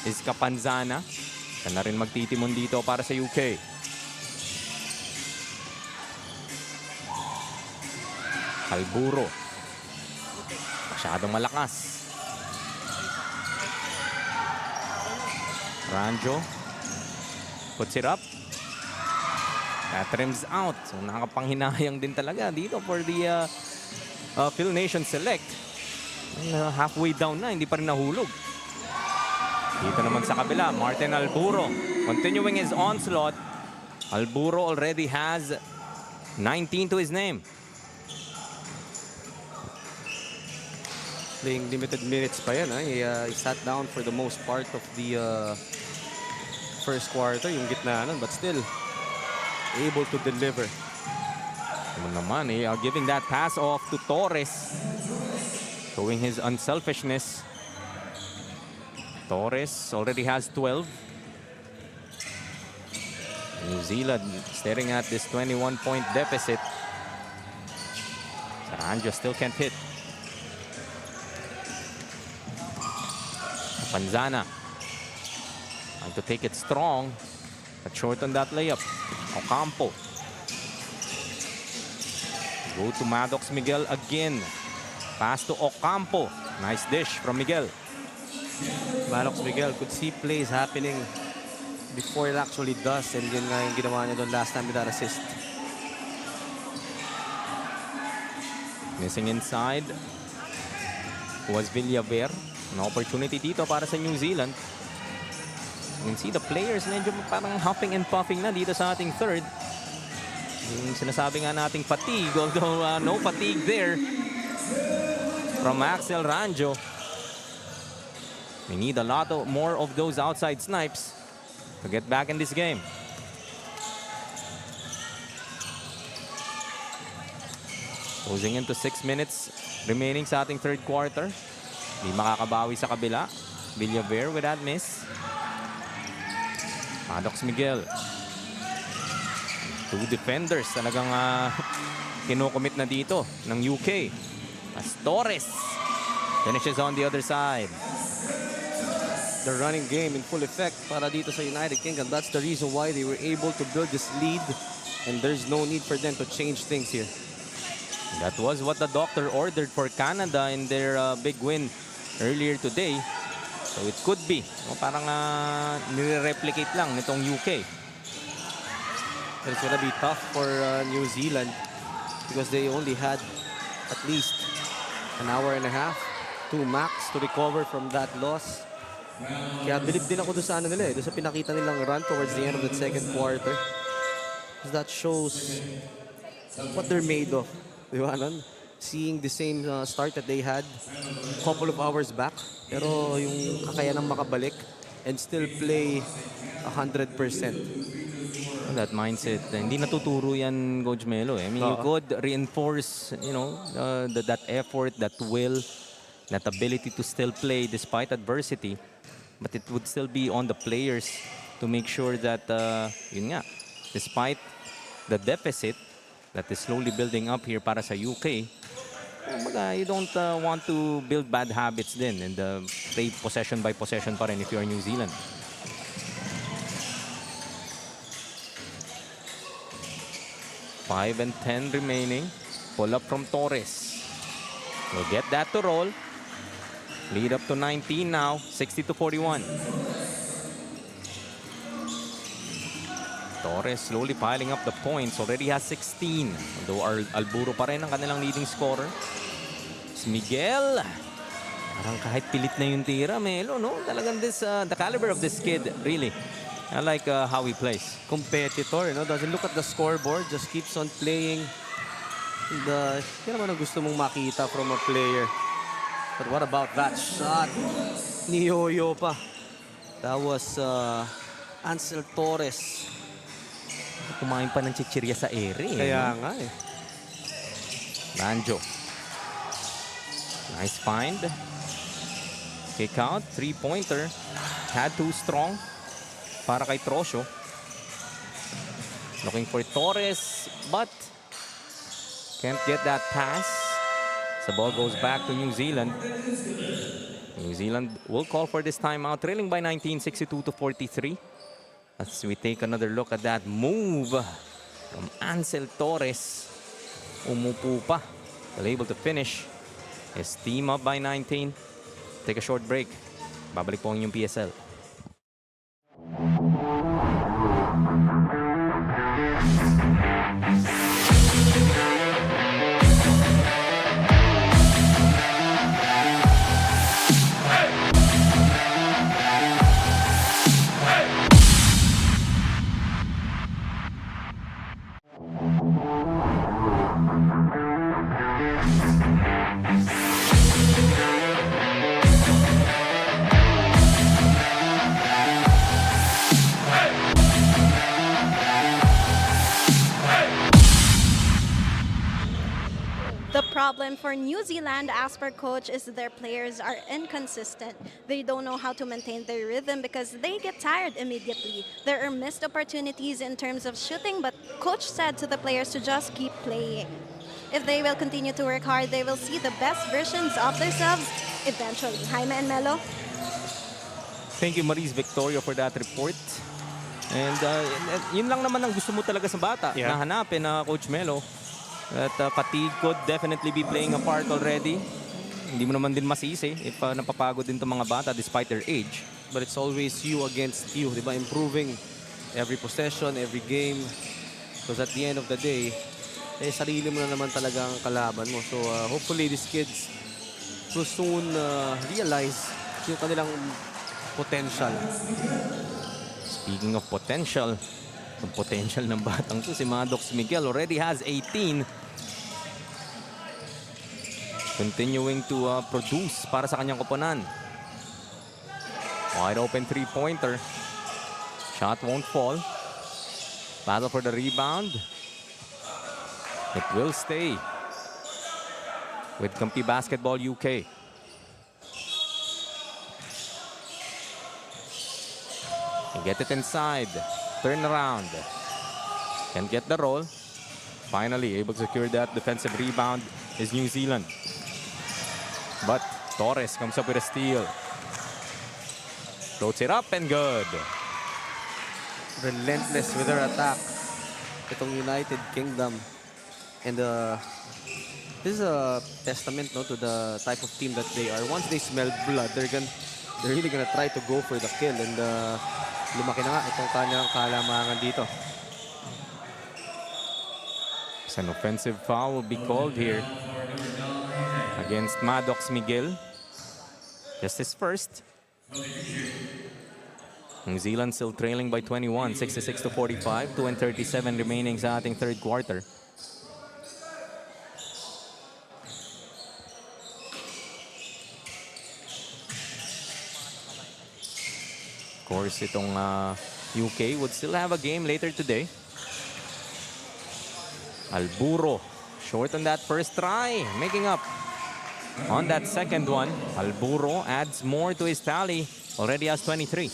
is Capanzana. Siya na rin magtitimon dito para sa UK. Alburo. Masyadong malakas. Ranjo. Puts it up. That trims out. So nakakapanghinayang din talaga dito for the Phil Nation Select. Halfway down na, hindi pa rin nahulog. Dito naman sa kabila, Martin Alburo continuing his onslaught. Alburo already has 19 to his name. Playing limited minutes pa yan. He sat down for the most part of the first quarter, yung gitna nun, but still able to deliver. Naman, giving that pass off to Torres. Showing his unselfishness. Torres already has 12. New Zealand staring at this 21-point deficit. Saranja still can't hit. Panzana trying to take it strong, but short on that layup. Ocampo. Go to Maddox Miguel again. Pass to Ocampo. Nice dish from Miguel. Maddox Miguel could see plays happening before it actually does, and yun nga yung ginawa niya doon last time with that assist. Missing inside was Villaver. An opportunity dito para sa New Zealand. You can see the players medyo parang huffing and puffing na dito sa ating third. Yung sinasabi nga nating fatigue, although no fatigue there from Axel Ranjo. We need a lot more of those outside snipes to get back in this game. Closing into 6 minutes remaining sa ating third quarter. Di makakabawi sa kabila. Villaver with that miss. Maddox Miguel. Two defenders talagang kinukomit na dito ng UK. As Torres finishes on the other side. The running game in full effect para dito sa United Kingdom. That's the reason why they were able to build this lead. And there's no need for them to change things here. That was what the doctor ordered for Canada in their big win earlier today. So it could be. Parang nire-replicate lang nitong UK. But it's gonna be tough for New Zealand because they only had at least an hour and a half, 2 max to recover from that loss. Kaya bilib din ako doon sa ano nila doon sa pinakita nilang run towards the end of the second quarter. Because that shows what they're made of. Di ba, nun? Seeing the same start that they had a couple of hours back. Pero yung kakayanang makabalik and still play 100%. That mindset, hindi natuturo yan, Coach Melo. I mean, you could reinforce, that effort, that will, that ability to still play despite adversity. But it would still be on the players to make sure that, despite the deficit that is slowly building up here para sa UK, you don't want to build bad habits then and play possession by possession pa rin if you are New Zealand. Five and 10 remaining. Pull up from Torres. We'll get that to roll. Lead up to 19 now, 60-41. Torres slowly piling up the points. Already has 16. Although Alburo pa rin ang kanilang leading scorer. It's Miguel. Parang kahit pilit na yung tira, Melo, no? Talagang the caliber of this kid, really. I like how he plays. Competitor, doesn't look at the scoreboard, just keeps on playing. And yan naman ang gusto mong makita from a player. But what about that shot? Ni Yoyo pa. That was Ansel Torres. Kumain pa ng chichirya sa ere. Kaya nga eh. Ranjo. Nice find. Kick out, 3-pointer. Had too strong para kay Trosio. Looking for Torres, but can't get that pass. The ball goes back to New Zealand. New Zealand will call for this timeout, trailing by 19, 62-43. As we take another look at that move from Ansel Torres. Umupo pa. Still able to finish. His team up by 19. Take a short break. Babalik po ang inyong PSL. The problem for New Zealand, as per coach, is their players are inconsistent. They don't know how to maintain their rhythm because they get tired immediately. There are missed opportunities in terms of shooting, but coach said to the players to just keep playing. If they will continue to work hard, they will see the best versions of themselves eventually. Jaime and Melo. Thank you, Maris Victoria, for that report. And yun lang naman ang gusto mo talaga sa bata. Yeah. Na hanapin na Coach Melo. That fatigue could definitely be playing a part already. Hindi mo naman din masisi if napapagod din itong mga bata despite their age. But it's always you against you, di ba? Improving every possession, every game. Because at the end of the day, sarili mo na naman talaga ang kalaban mo. So hopefully these kids will soon realize yung kanilang potential. Speaking of potential, ang potential ng batang to, si Maddox Miguel already has 18. Continuing to produce para sa kanyang koponan. Wide open three-pointer. Shot won't fall. Battle for the rebound. It will stay with Kampi Basketball UK. They get it inside. Turn around. Can get the roll. Finally able to secure that defensive rebound is New Zealand. But Torres comes up with a steal. Floats it up and good. Relentless with their attack. Itong United Kingdom. And this is a testament, no, to the type of team that they are. Once they smell blood, they're really gonna try to go for the kill. And lumaki na nga itong kanyang kalamangan dito. It's an offensive foul will be called here against Maddox Miguel. Just his first. New Zealand still trailing by 21, 66-45, 2:37 remaining sa ating third quarter. Of course, itong UK would still have a game later today. Alburo, short on that first try, making up on that second one. Alburo adds more to his tally, already has 23.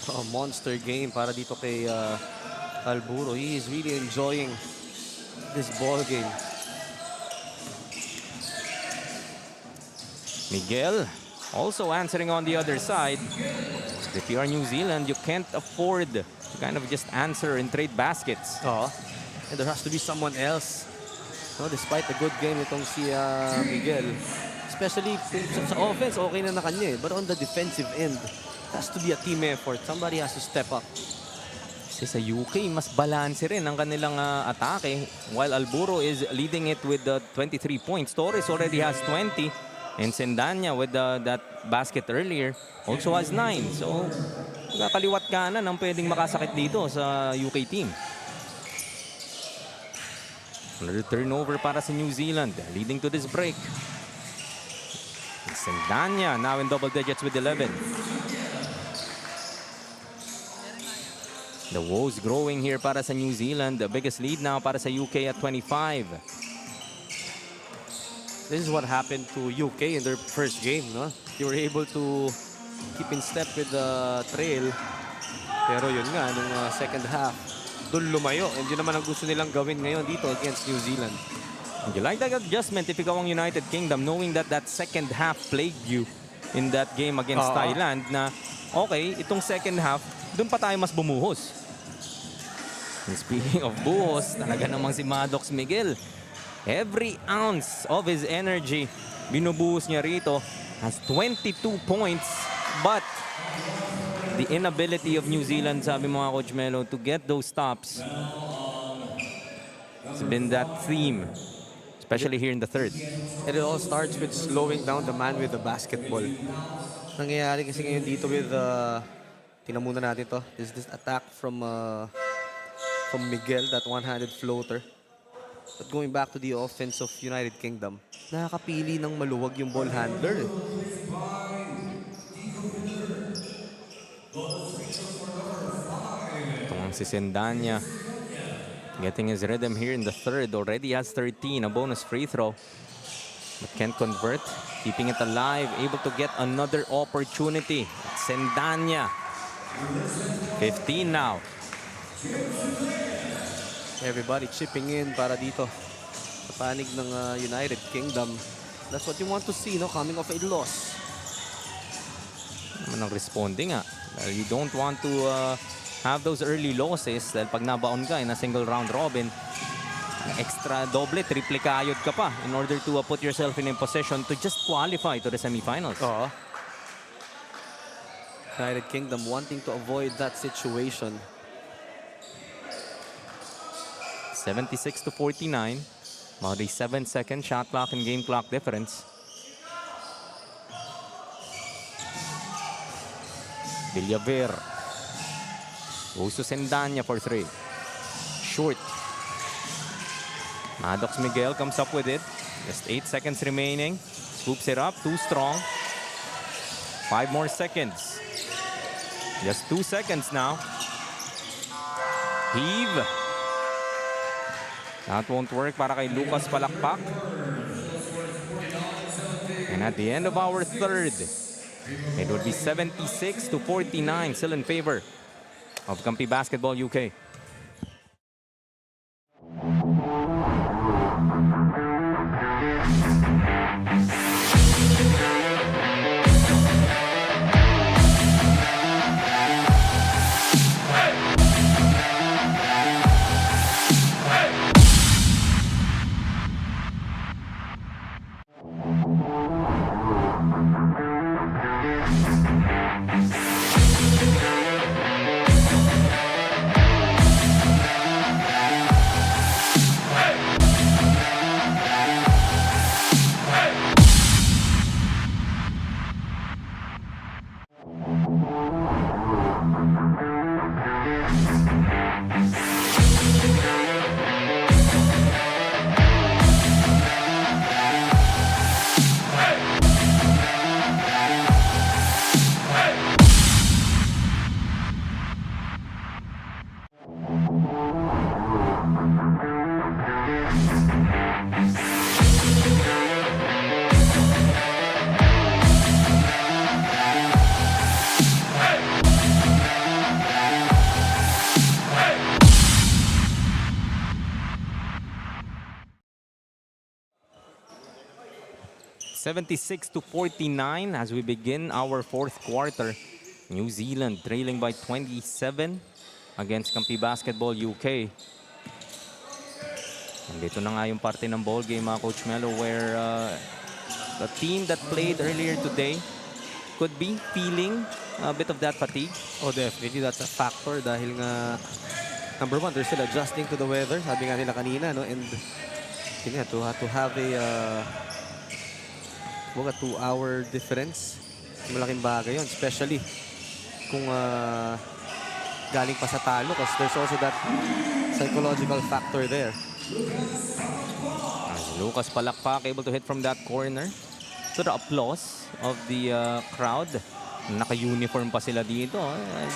A monster game para dito kay Alburo. He is really enjoying this ball game. Miguel also answering on the other side. If you are New Zealand, you can't afford to kind of just answer and trade baskets. And there has to be someone else. No, despite the good game itong si Miguel. Especially sa offense, okay na kanya eh. But on the defensive end, it has to be a team effort. Somebody has to step up. Kasi sa UK, mas balanse rin ang kanilang atake. While Alburo is leading it with 23 points. Torres already has 20. And Sendanya with that basket earlier also has 9. So, kaliwat kanan ang pwedeng makasakit dito sa UK team. Another turnover para sa New Zealand, leading to this break. Sendanya now in double digits with 11. The woes growing here para sa New Zealand. The biggest lead now para sa UK at 25. This is what happened to UK in their first game, no? They were able to keep in step with the trail. Pero yun nga, nung second half, doon lumayo. And yun naman ang gusto nilang gawin ngayon dito against New Zealand. And you like that adjustment if ikaw ang United Kingdom, knowing that that second half plagued you in that game against Thailand, na okay, itong second half, doon pa tayo mas bumuhos. And speaking of buhos, talaga namang si Maddox Miguel. Every ounce of his energy, binubuhos niya rito. Has 22 points, but the inability of New Zealand, sabi mga Coach Melo, to get those stops has been that theme, especially here in the third. And it all starts with slowing down the man with the basketball. Nangyayari kasi ngayon dito with, tingnan muna natin to. This attack from Miguel, that one-handed floater. But going back to the offense of United Kingdom, nakakapili ng maluwag yung ball handler. Itong si Sendanya getting his rhythm here in the third. Already has 13, a bonus free throw. But can't convert. Keeping it alive. Able to get another opportunity. Sendanya. 15 now. Everybody chipping in para dito sa panig ng United Kingdom. That's what you want to see, no? Coming off a loss. Naman ang responding nga. You don't want to have those early losses dahil pag nabaon ka in a single round robin, extra doble, triple kayod ka pa in order to put yourself in a position to just qualify to the semifinals. United Kingdom wanting to avoid that situation. 76-49. About a 7-second shot clock and game clock difference. Villaver. Goes to Sendanya for 3. Short. Maddox Miguel comes up with it. Just 8 seconds remaining. Scoops it up. Too strong. 5 more seconds. Just 2 seconds now. Heave. That won't work para kay Lucas Palakpak. And at the end of our third, it would be 76-49, still in favor of Campi Basketball UK. (76-49) as we begin our fourth quarter. New Zealand trailing by 27 against Campi Basketball UK. And dito na nga yung parte ng ball game, Coach Melo, where the team that played earlier today could be feeling a bit of that fatigue. Oh, definitely. That's a factor dahil nga, number one, they're still adjusting to the weather. Sabi nga nila kanina, no? And yun nga, to have a 2-hour difference, malaking bagay yun. Especially kung galing pa sa talo, because there's also that psychological factor there. As Lucas Palakpak able to hit from that corner. To the applause of the crowd. Naka-uniform pa sila dito.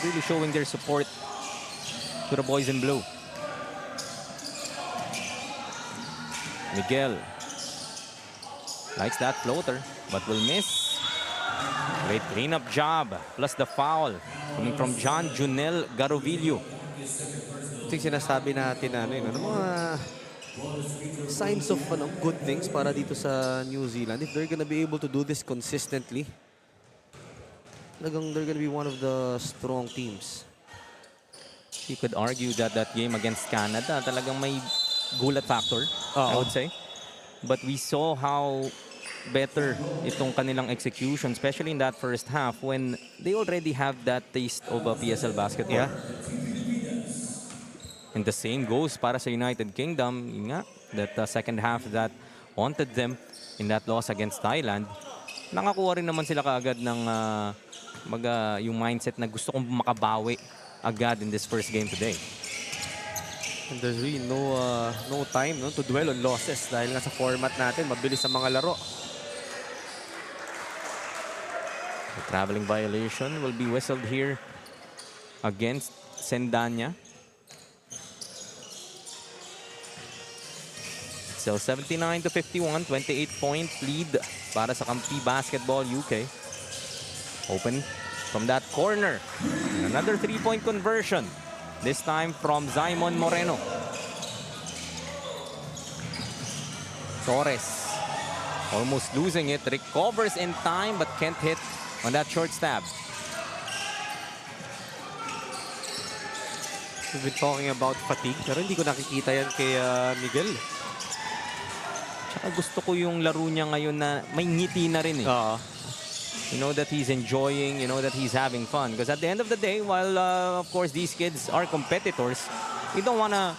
Really showing their support to the boys in blue. Miguel likes that floater, but will miss. Great cleanup job, plus the foul coming from John Junel Garovillo. Ito yung sinasabi natin na mga signs of good things para dito sa New Zealand. If they're gonna be able to do this consistently, they're gonna be one of the strong teams. You could argue that that game against Canada talagang may gulat factor, I would say. But we saw how better itong kanilang execution, especially in that first half when they already have that taste of PSL basketball. Yeah. And the same goes para sa United Kingdom. Yun nga, that second half that haunted them in that loss against Thailand. Nakakuha rin naman sila kaagad ng yung mindset na gusto kong makabawi agad in this first game today. And there's really no time to dwell on losses dahil nga sa format natin, mabilis ang mga laro. The traveling violation will be whistled here against Sendanya. Still 79-51, 28-point lead para sa Campi Basketball UK. Open from that corner. And another 3-point conversion. This time from Simon Moreno. Torres almost losing it. Recovers in time but can't hit on that short stab. We've been talking about fatigue, pero hindi ko nakikita yan kay Miguel. Tsaka gusto ko yung laro niya ngayon na may ngiti na rin eh. You know that he's enjoying, you know that he's having fun. Because at the end of the day, while of course these kids are competitors, we don't wanna,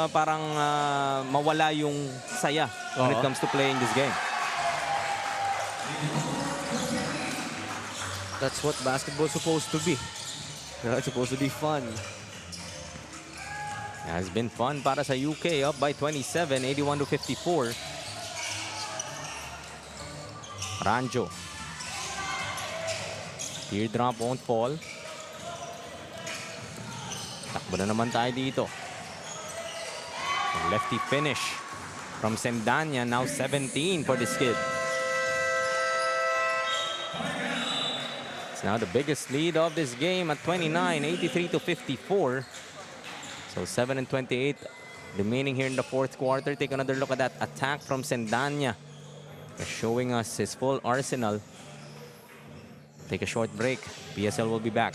parang mawala yung saya when it comes to playing this game. That's what basketball's supposed to be. It's supposed to be fun. Has been fun para sa UK, up by 27, 81 to 54. Ranjo. Teardrop won't fall. Takbo na naman tayo dito. Lefty finish from Sendanya, now 17 for this kid. It's now the biggest lead of this game at 29, 83 to 54. So 7 and 28 remaining here in the fourth quarter. Take another look at that attack from Sendanya. Showing us his full arsenal. Take a short break. PSL will be back.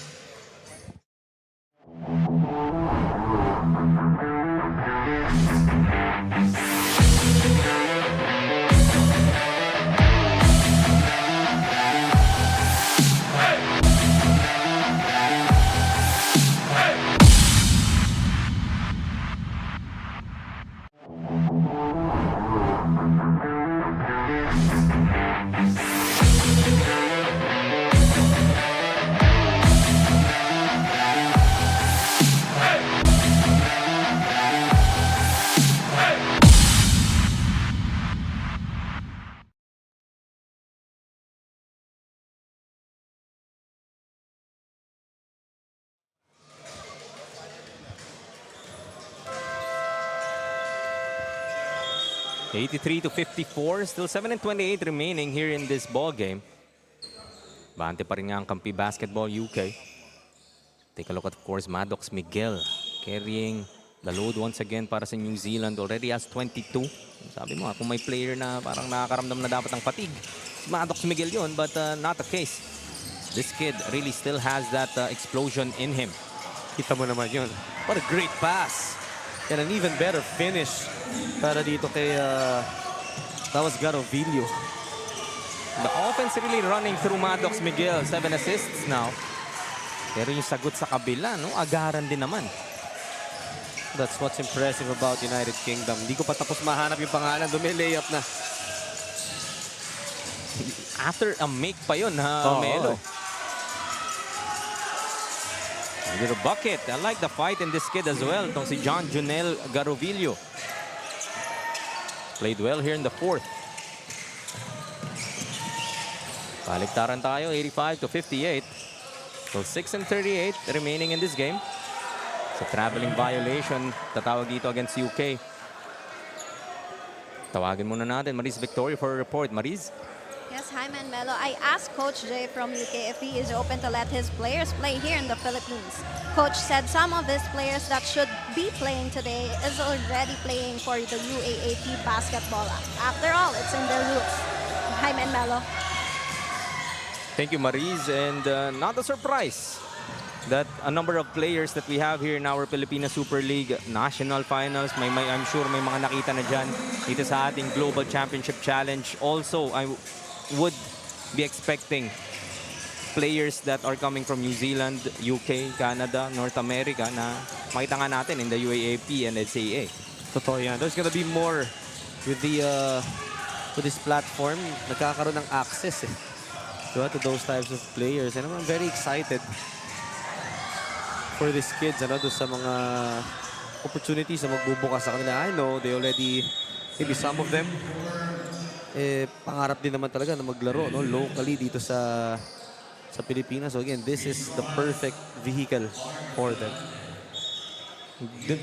$83 to 54. Still 7 and 28 remaining here in this ball game. Bante pa rin nga ang Kampi Basketball UK. Take a look at, of course, Maddox Miguel carrying the load once again para sa New Zealand. Already has 22. Sabi mo, kung may player na parang nakakaramdam na dapat ng fatigue, Maddox Miguel yun, but not the case. This kid really still has that explosion in him. Kita mo naman yun. What a great pass. And an even better finish para dito kay that was Garovillo. The offense really running through Maddox Miguel. 7 assists now. Pero yung sagot sa kabila, no, agaran din naman. That's what's impressive about United Kingdom. Hindi ko pa tapos mahanap yung pangalan. Doon may layup na. After a make pa yun, ha, Melo. A little bucket. I like the fight in this kid as well. Itong si John Junel Garovillo. Played well here in the fourth. Baliktaran tayo, 85 to 58. So 6 and 38 remaining in this game. Sa traveling violation, tatawag dito against UK. Tawagin muna natin Maris Victoria for a report. Maris? Yes, hi man Melo. I asked Coach Jay from UK if he is open to let his players play here in the Philippines. Coach said some of his players that should be playing today is already playing for the UAAP basketball. After all, it's in their roots. Hi man Melo. Thank you, Maris. And not a surprise that a number of players that we have here in our Filipina Super League National Finals, I'm sure may mga nakita na dyan dito sa ating Global Championship Challenge. Also, I would be expecting players that are coming from New Zealand, UK, Canada, North America na makita nga natin in the UAAP and NCAA. Totoo yan. There's gonna be more with this platform. Nagkakaroon ng access to those types of players. And I'm very excited for these kids doon sa mga opportunities na magbubukas sa kanila. I know they already, maybe some of them, pangarap din naman talaga na maglaro locally dito sa Pilipinas. So again, this is the perfect vehicle for them.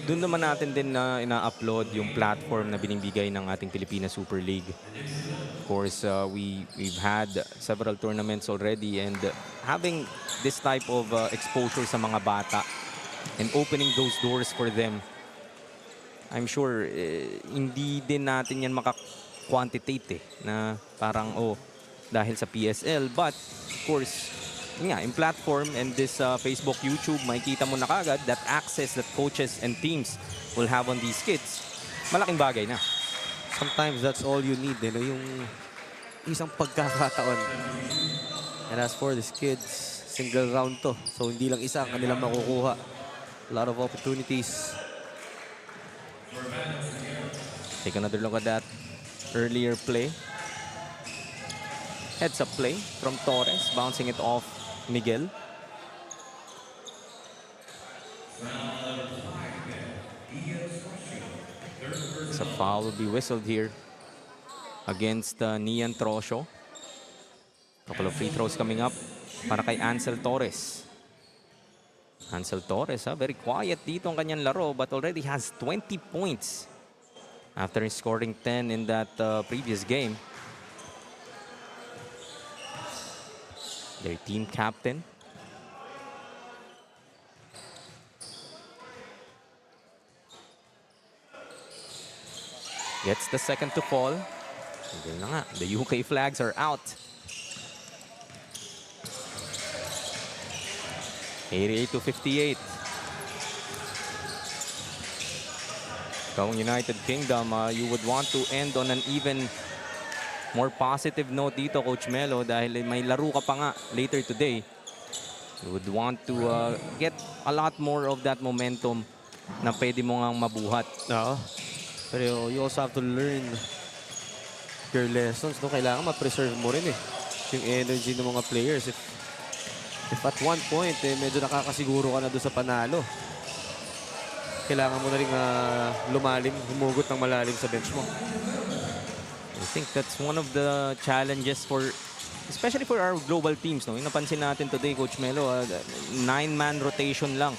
Doon naman natin din na ina-upload yung platform na binibigay ng ating Pilipinas Super League. Of course, we've had several tournaments already, and having this type of exposure sa mga bata and opening those doors for them, I'm sure hindi din natin yan maka-quantitate na parang dahil sa PSL, but of course in platform and this Facebook, YouTube, makikita mo na kagad that access that coaches and teams will have on these kids. Malaking bagay na. Sometimes that's all you need, yung isang pagkakataon. And as for these kids, single round to. So hindi lang isa ang kanilang makukuha. A lot of opportunities. Take another look at that earlier play. Heads up play from Torres, bouncing it off Miguel. So foul will be whistled here against Nian Trosio. Couple of free throws coming up para kay Ansel Torres. Ansel Torres, very quiet dito ang kanyang laro but already has 20 points after scoring 10 in that previous game. Their team captain. Gets the second to fall. Hindi na nga, the UK flags are out. 88-58. Kung United Kingdom, you would want to end on an even more positive note dito, Coach Melo, dahil may laro ka pa nga later today. You would want to get a lot more of that momentum na pwede mo ngang mabuhat. Oo. Pero you also have to learn your lessons. No? Kailangan ma-preserve mo rin yung energy ng mga players. If at one point, medyo nakakasiguro ka na doon sa panalo, kailangan mo na rin lumalim, humugot ng malalim sa bench mo. I think that's one of the challenges especially for our global teams. No? Yung napansin natin today, Coach Melo, 9-man rotation lang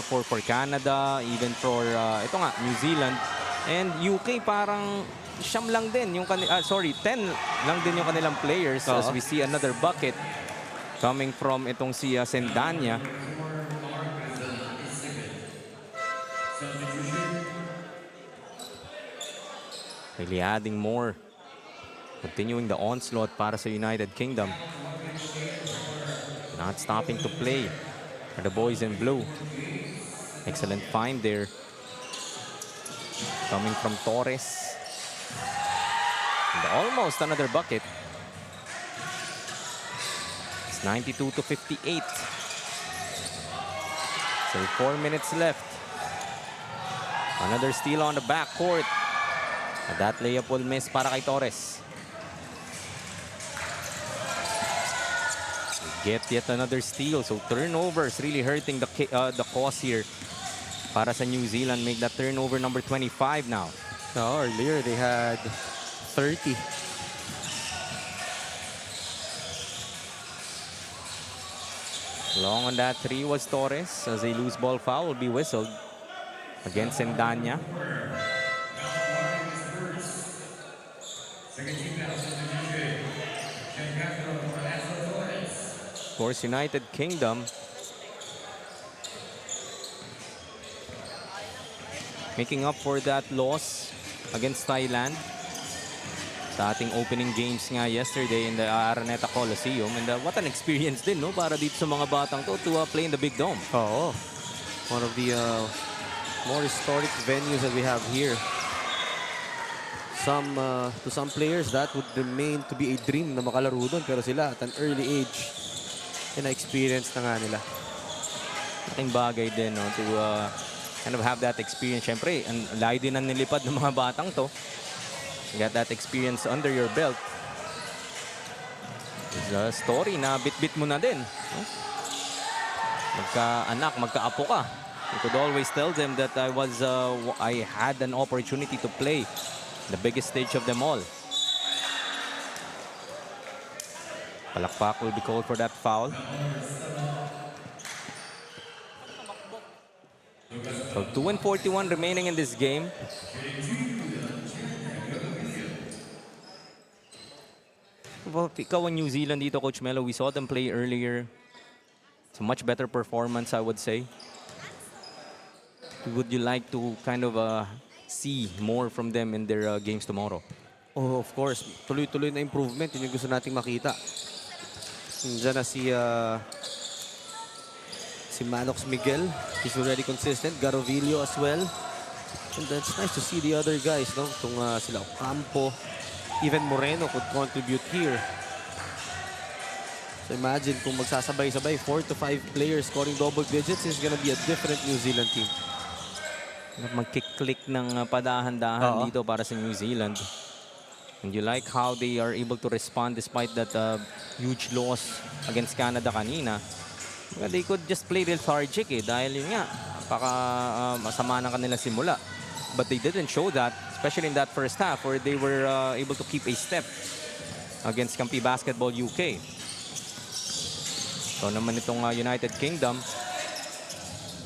for Canada, even for ito nga, New Zealand. And UK parang siyam lang din yung 10 lang din yung kanilang players as we see another bucket coming from itong si Sendanya. Really adding more. Continuing the onslaught para sa United Kingdom. Not stopping to play for the boys in blue. Excellent find there. Coming from Torres. And almost another bucket. It's 92-58. So 4 minutes left. Another steal on the backcourt. And that layup will miss para kay Torres. Get yet another steal. So turnovers really hurting the cause here para sa New Zealand. Make that turnover number 25 now. No, earlier they had 30. Long on that three was Torres as a loose ball foul will be whistled against Sendanya. Of course, United Kingdom making up for that loss against Thailand sa ating opening games nga yesterday in the Araneta Coliseum. And what an experience din, no? Para dito sa mga batang to play in the Big Dome. Oo. One of the more historic venues that we have here. To some players, that would remain to be a dream na makalaro doon. Pero sila, at an early age, na-experience na nga nila. Ating bagay din, no? To kind of have that experience. Siyempre, ang layo din ang nilipad ng mga batang to. You got that experience under your belt. It's a story na bit-bit mo na din. No? Magka-anak, magka-apo ka. You could always tell them that I had an opportunity to play the biggest stage of them all. Palakpak will be called for that foul. So 2:41 remaining in this game. Well, ikaw ang New Zealand dito, Coach Melo. We saw them play earlier. It's a much better performance, I would say. Would you like to kind of see more from them in their games tomorrow? Oh, of course. Tuloy-tuloy na improvement. Yun yung gusto nating makita. Diyan na si Manox Miguel. He's already consistent. Garovillo as well. And that's nice to see the other guys, no? Itong sila Ocampo. Even Moreno could contribute here. So imagine kung magsasabay-sabay, 4 to 5 players scoring double digits, is gonna be a different New Zealand team. Magkiklik ng padahan-dahan dito para sa New Zealand. And you like how they are able to respond despite that huge loss against Canada kanina. Well, they could just play lethargic dahil yun nga, baka masama na kanila simula. but they didn't show that, especially in that first half where they were able to keep a step against Campi Basketball UK. So naman itong United Kingdom,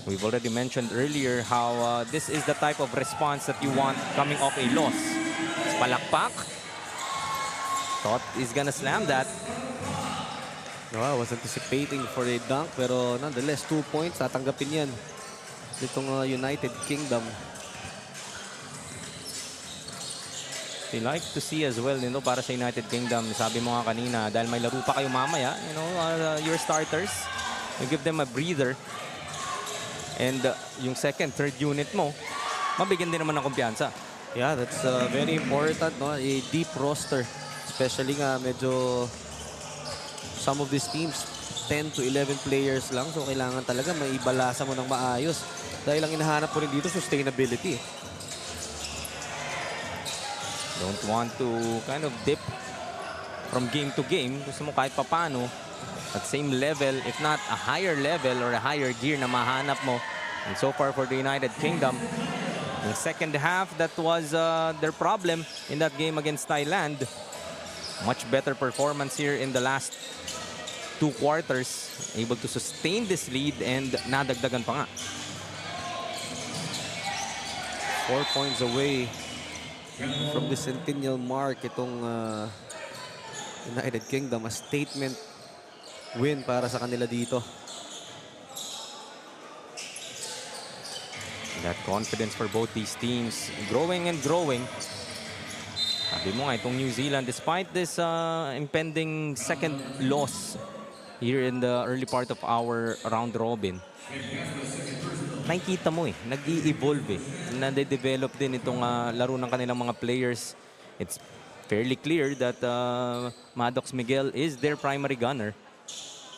we've already mentioned earlier how this is the type of response that you want coming off a loss. It's palakpak. Thought he's gonna slam that. No, I was anticipating for a dunk, pero nonetheless, 2 points, tatanggapin yan. Itong United Kingdom. They like to see as well, para sa United Kingdom, sabi mo nga kanina, dahil may laro pa kayo mamaya, your starters, you give them a breather. And yung second, third unit mo, mabigyan din naman ng kumpiyansa. Yeah, that's very important, no? A deep roster. Especially nga medyo some of these teams 10 to 11 players lang, so kailangan talaga maibalasa mo ng maayos. Dahil ang hinahanap mo rin dito, sustainability. Don't want to kind of dip from game to game. Gusto mo kahit papano at same level, if not a higher level or a higher gear na mahanap mo. And so far for the United Kingdom, in the second half, that was their problem in that game against Thailand. Much better performance here in the last 2 quarters. Able to sustain this lead and nadagdagan pa nga. 4 points away from the centennial mark itong United Kingdom. A statement win para sa kanila dito. That confidence for both these teams growing and growing. Sabi mo nga, itong New Zealand, despite this impending second loss here in the early part of our round robin, nakikita mo nag-i-evolve nade-develop din itong laro ng kanilang mga players. It's fairly clear that Maddox Miguel is their primary gunner.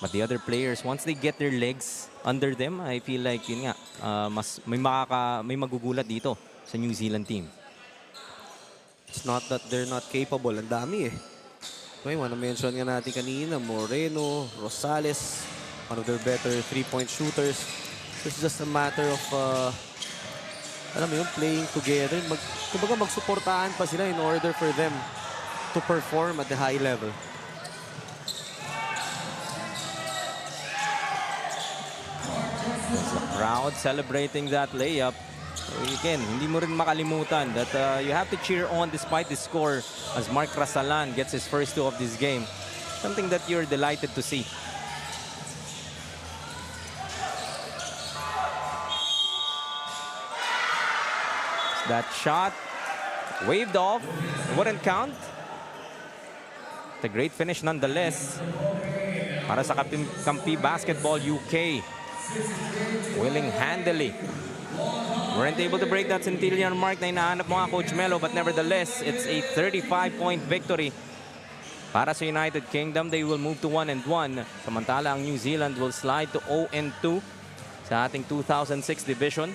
But the other players, once they get their legs under them, I feel like yun nga, mas may magugulat dito sa New Zealand team. It's not that they're not capable. Ang dami Okay, mention nga natin kanina, Moreno, Rosales, one of their better three-point shooters. It's just a matter of, alam mo yun, playing together. Kumbaga magsuportahan pa sila in order for them to perform at the high level. The crowd celebrating that layup. So again, hindi mo rin makalimutan that you have to cheer on despite the score as Mark Rasalan gets his first 2 of this game. Something that you're delighted to see. That shot waved off, wouldn't count. It's a great finish nonetheless para sa Campi Basketball UK. Willing handily. Weren't able to break that centennial mark na hinahanap mo nga, Coach Melo, but nevertheless, it's a 35-point victory para sa United Kingdom. They will move to 1-1. Samantala, ang New Zealand will slide to 0-2 sa ating 2006 division.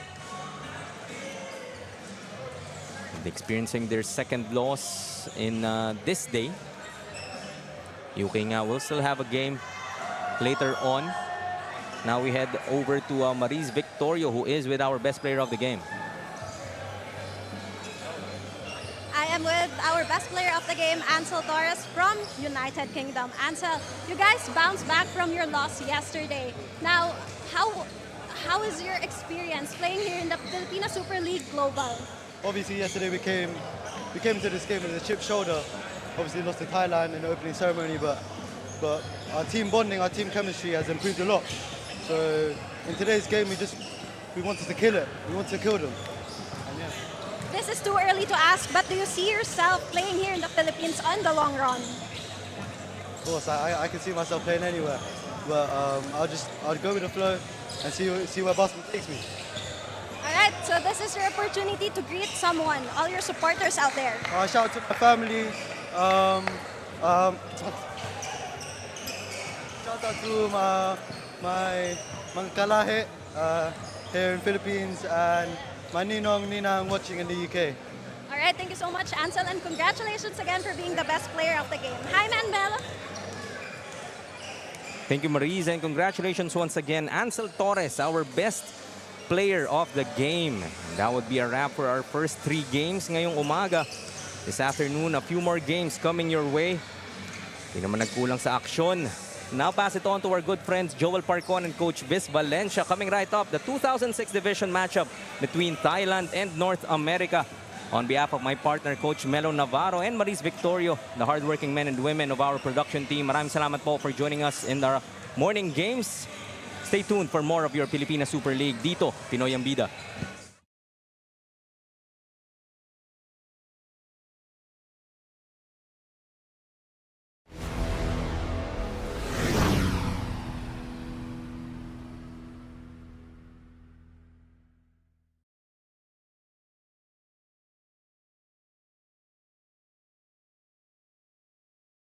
And experiencing their second loss in this day. UK nga will still have a game later on. Now we head over to Maris Victorio, who is with our best player of the game. I am with our best player of the game, Ansel Torres from United Kingdom. Ansel, you guys bounced back from your loss yesterday. Now, how is your experience playing here in the Filipina Super League Global? Obviously, yesterday we came to this game with a chip shoulder. Obviously, lost to Thailand in the opening ceremony, but our team bonding, our team chemistry has improved a lot. So in today's game, we wanted to kill it. We wanted to kill them. And yeah. This is too early to ask, but do you see yourself playing here in the Philippines on the long run? Of course, I can see myself playing anywhere, but I'll go with the flow and see where basketball takes me. All right, so this is your opportunity to greet someone, all your supporters out there. Shout out to my family. Shout out to my mga kalahi here in Philippines and my ninang watching in the UK. All right, thank you so much, Ansel, and congratulations again for being the best player of the game. Hi, Manuel. Thank you, Maris, and congratulations once again, Ansel Torres, our best player of the game. That would be a wrap for our first 3 games ngayong umaga. This afternoon, a few more games coming your way. Hindi naman nagkulang sa aksyon. Now pass it on to our good friends Joel Parcon and Coach Viz Valencia. Coming right up, the 2006 division matchup between Thailand and North America. On behalf of my partner, Coach Melo Navarro and Maris Victorio, the hardworking men and women of our production team, maraming salamat po for joining us in our morning games. Stay tuned for more of your Pilipinas Super League dito, Pinoy ang Bida.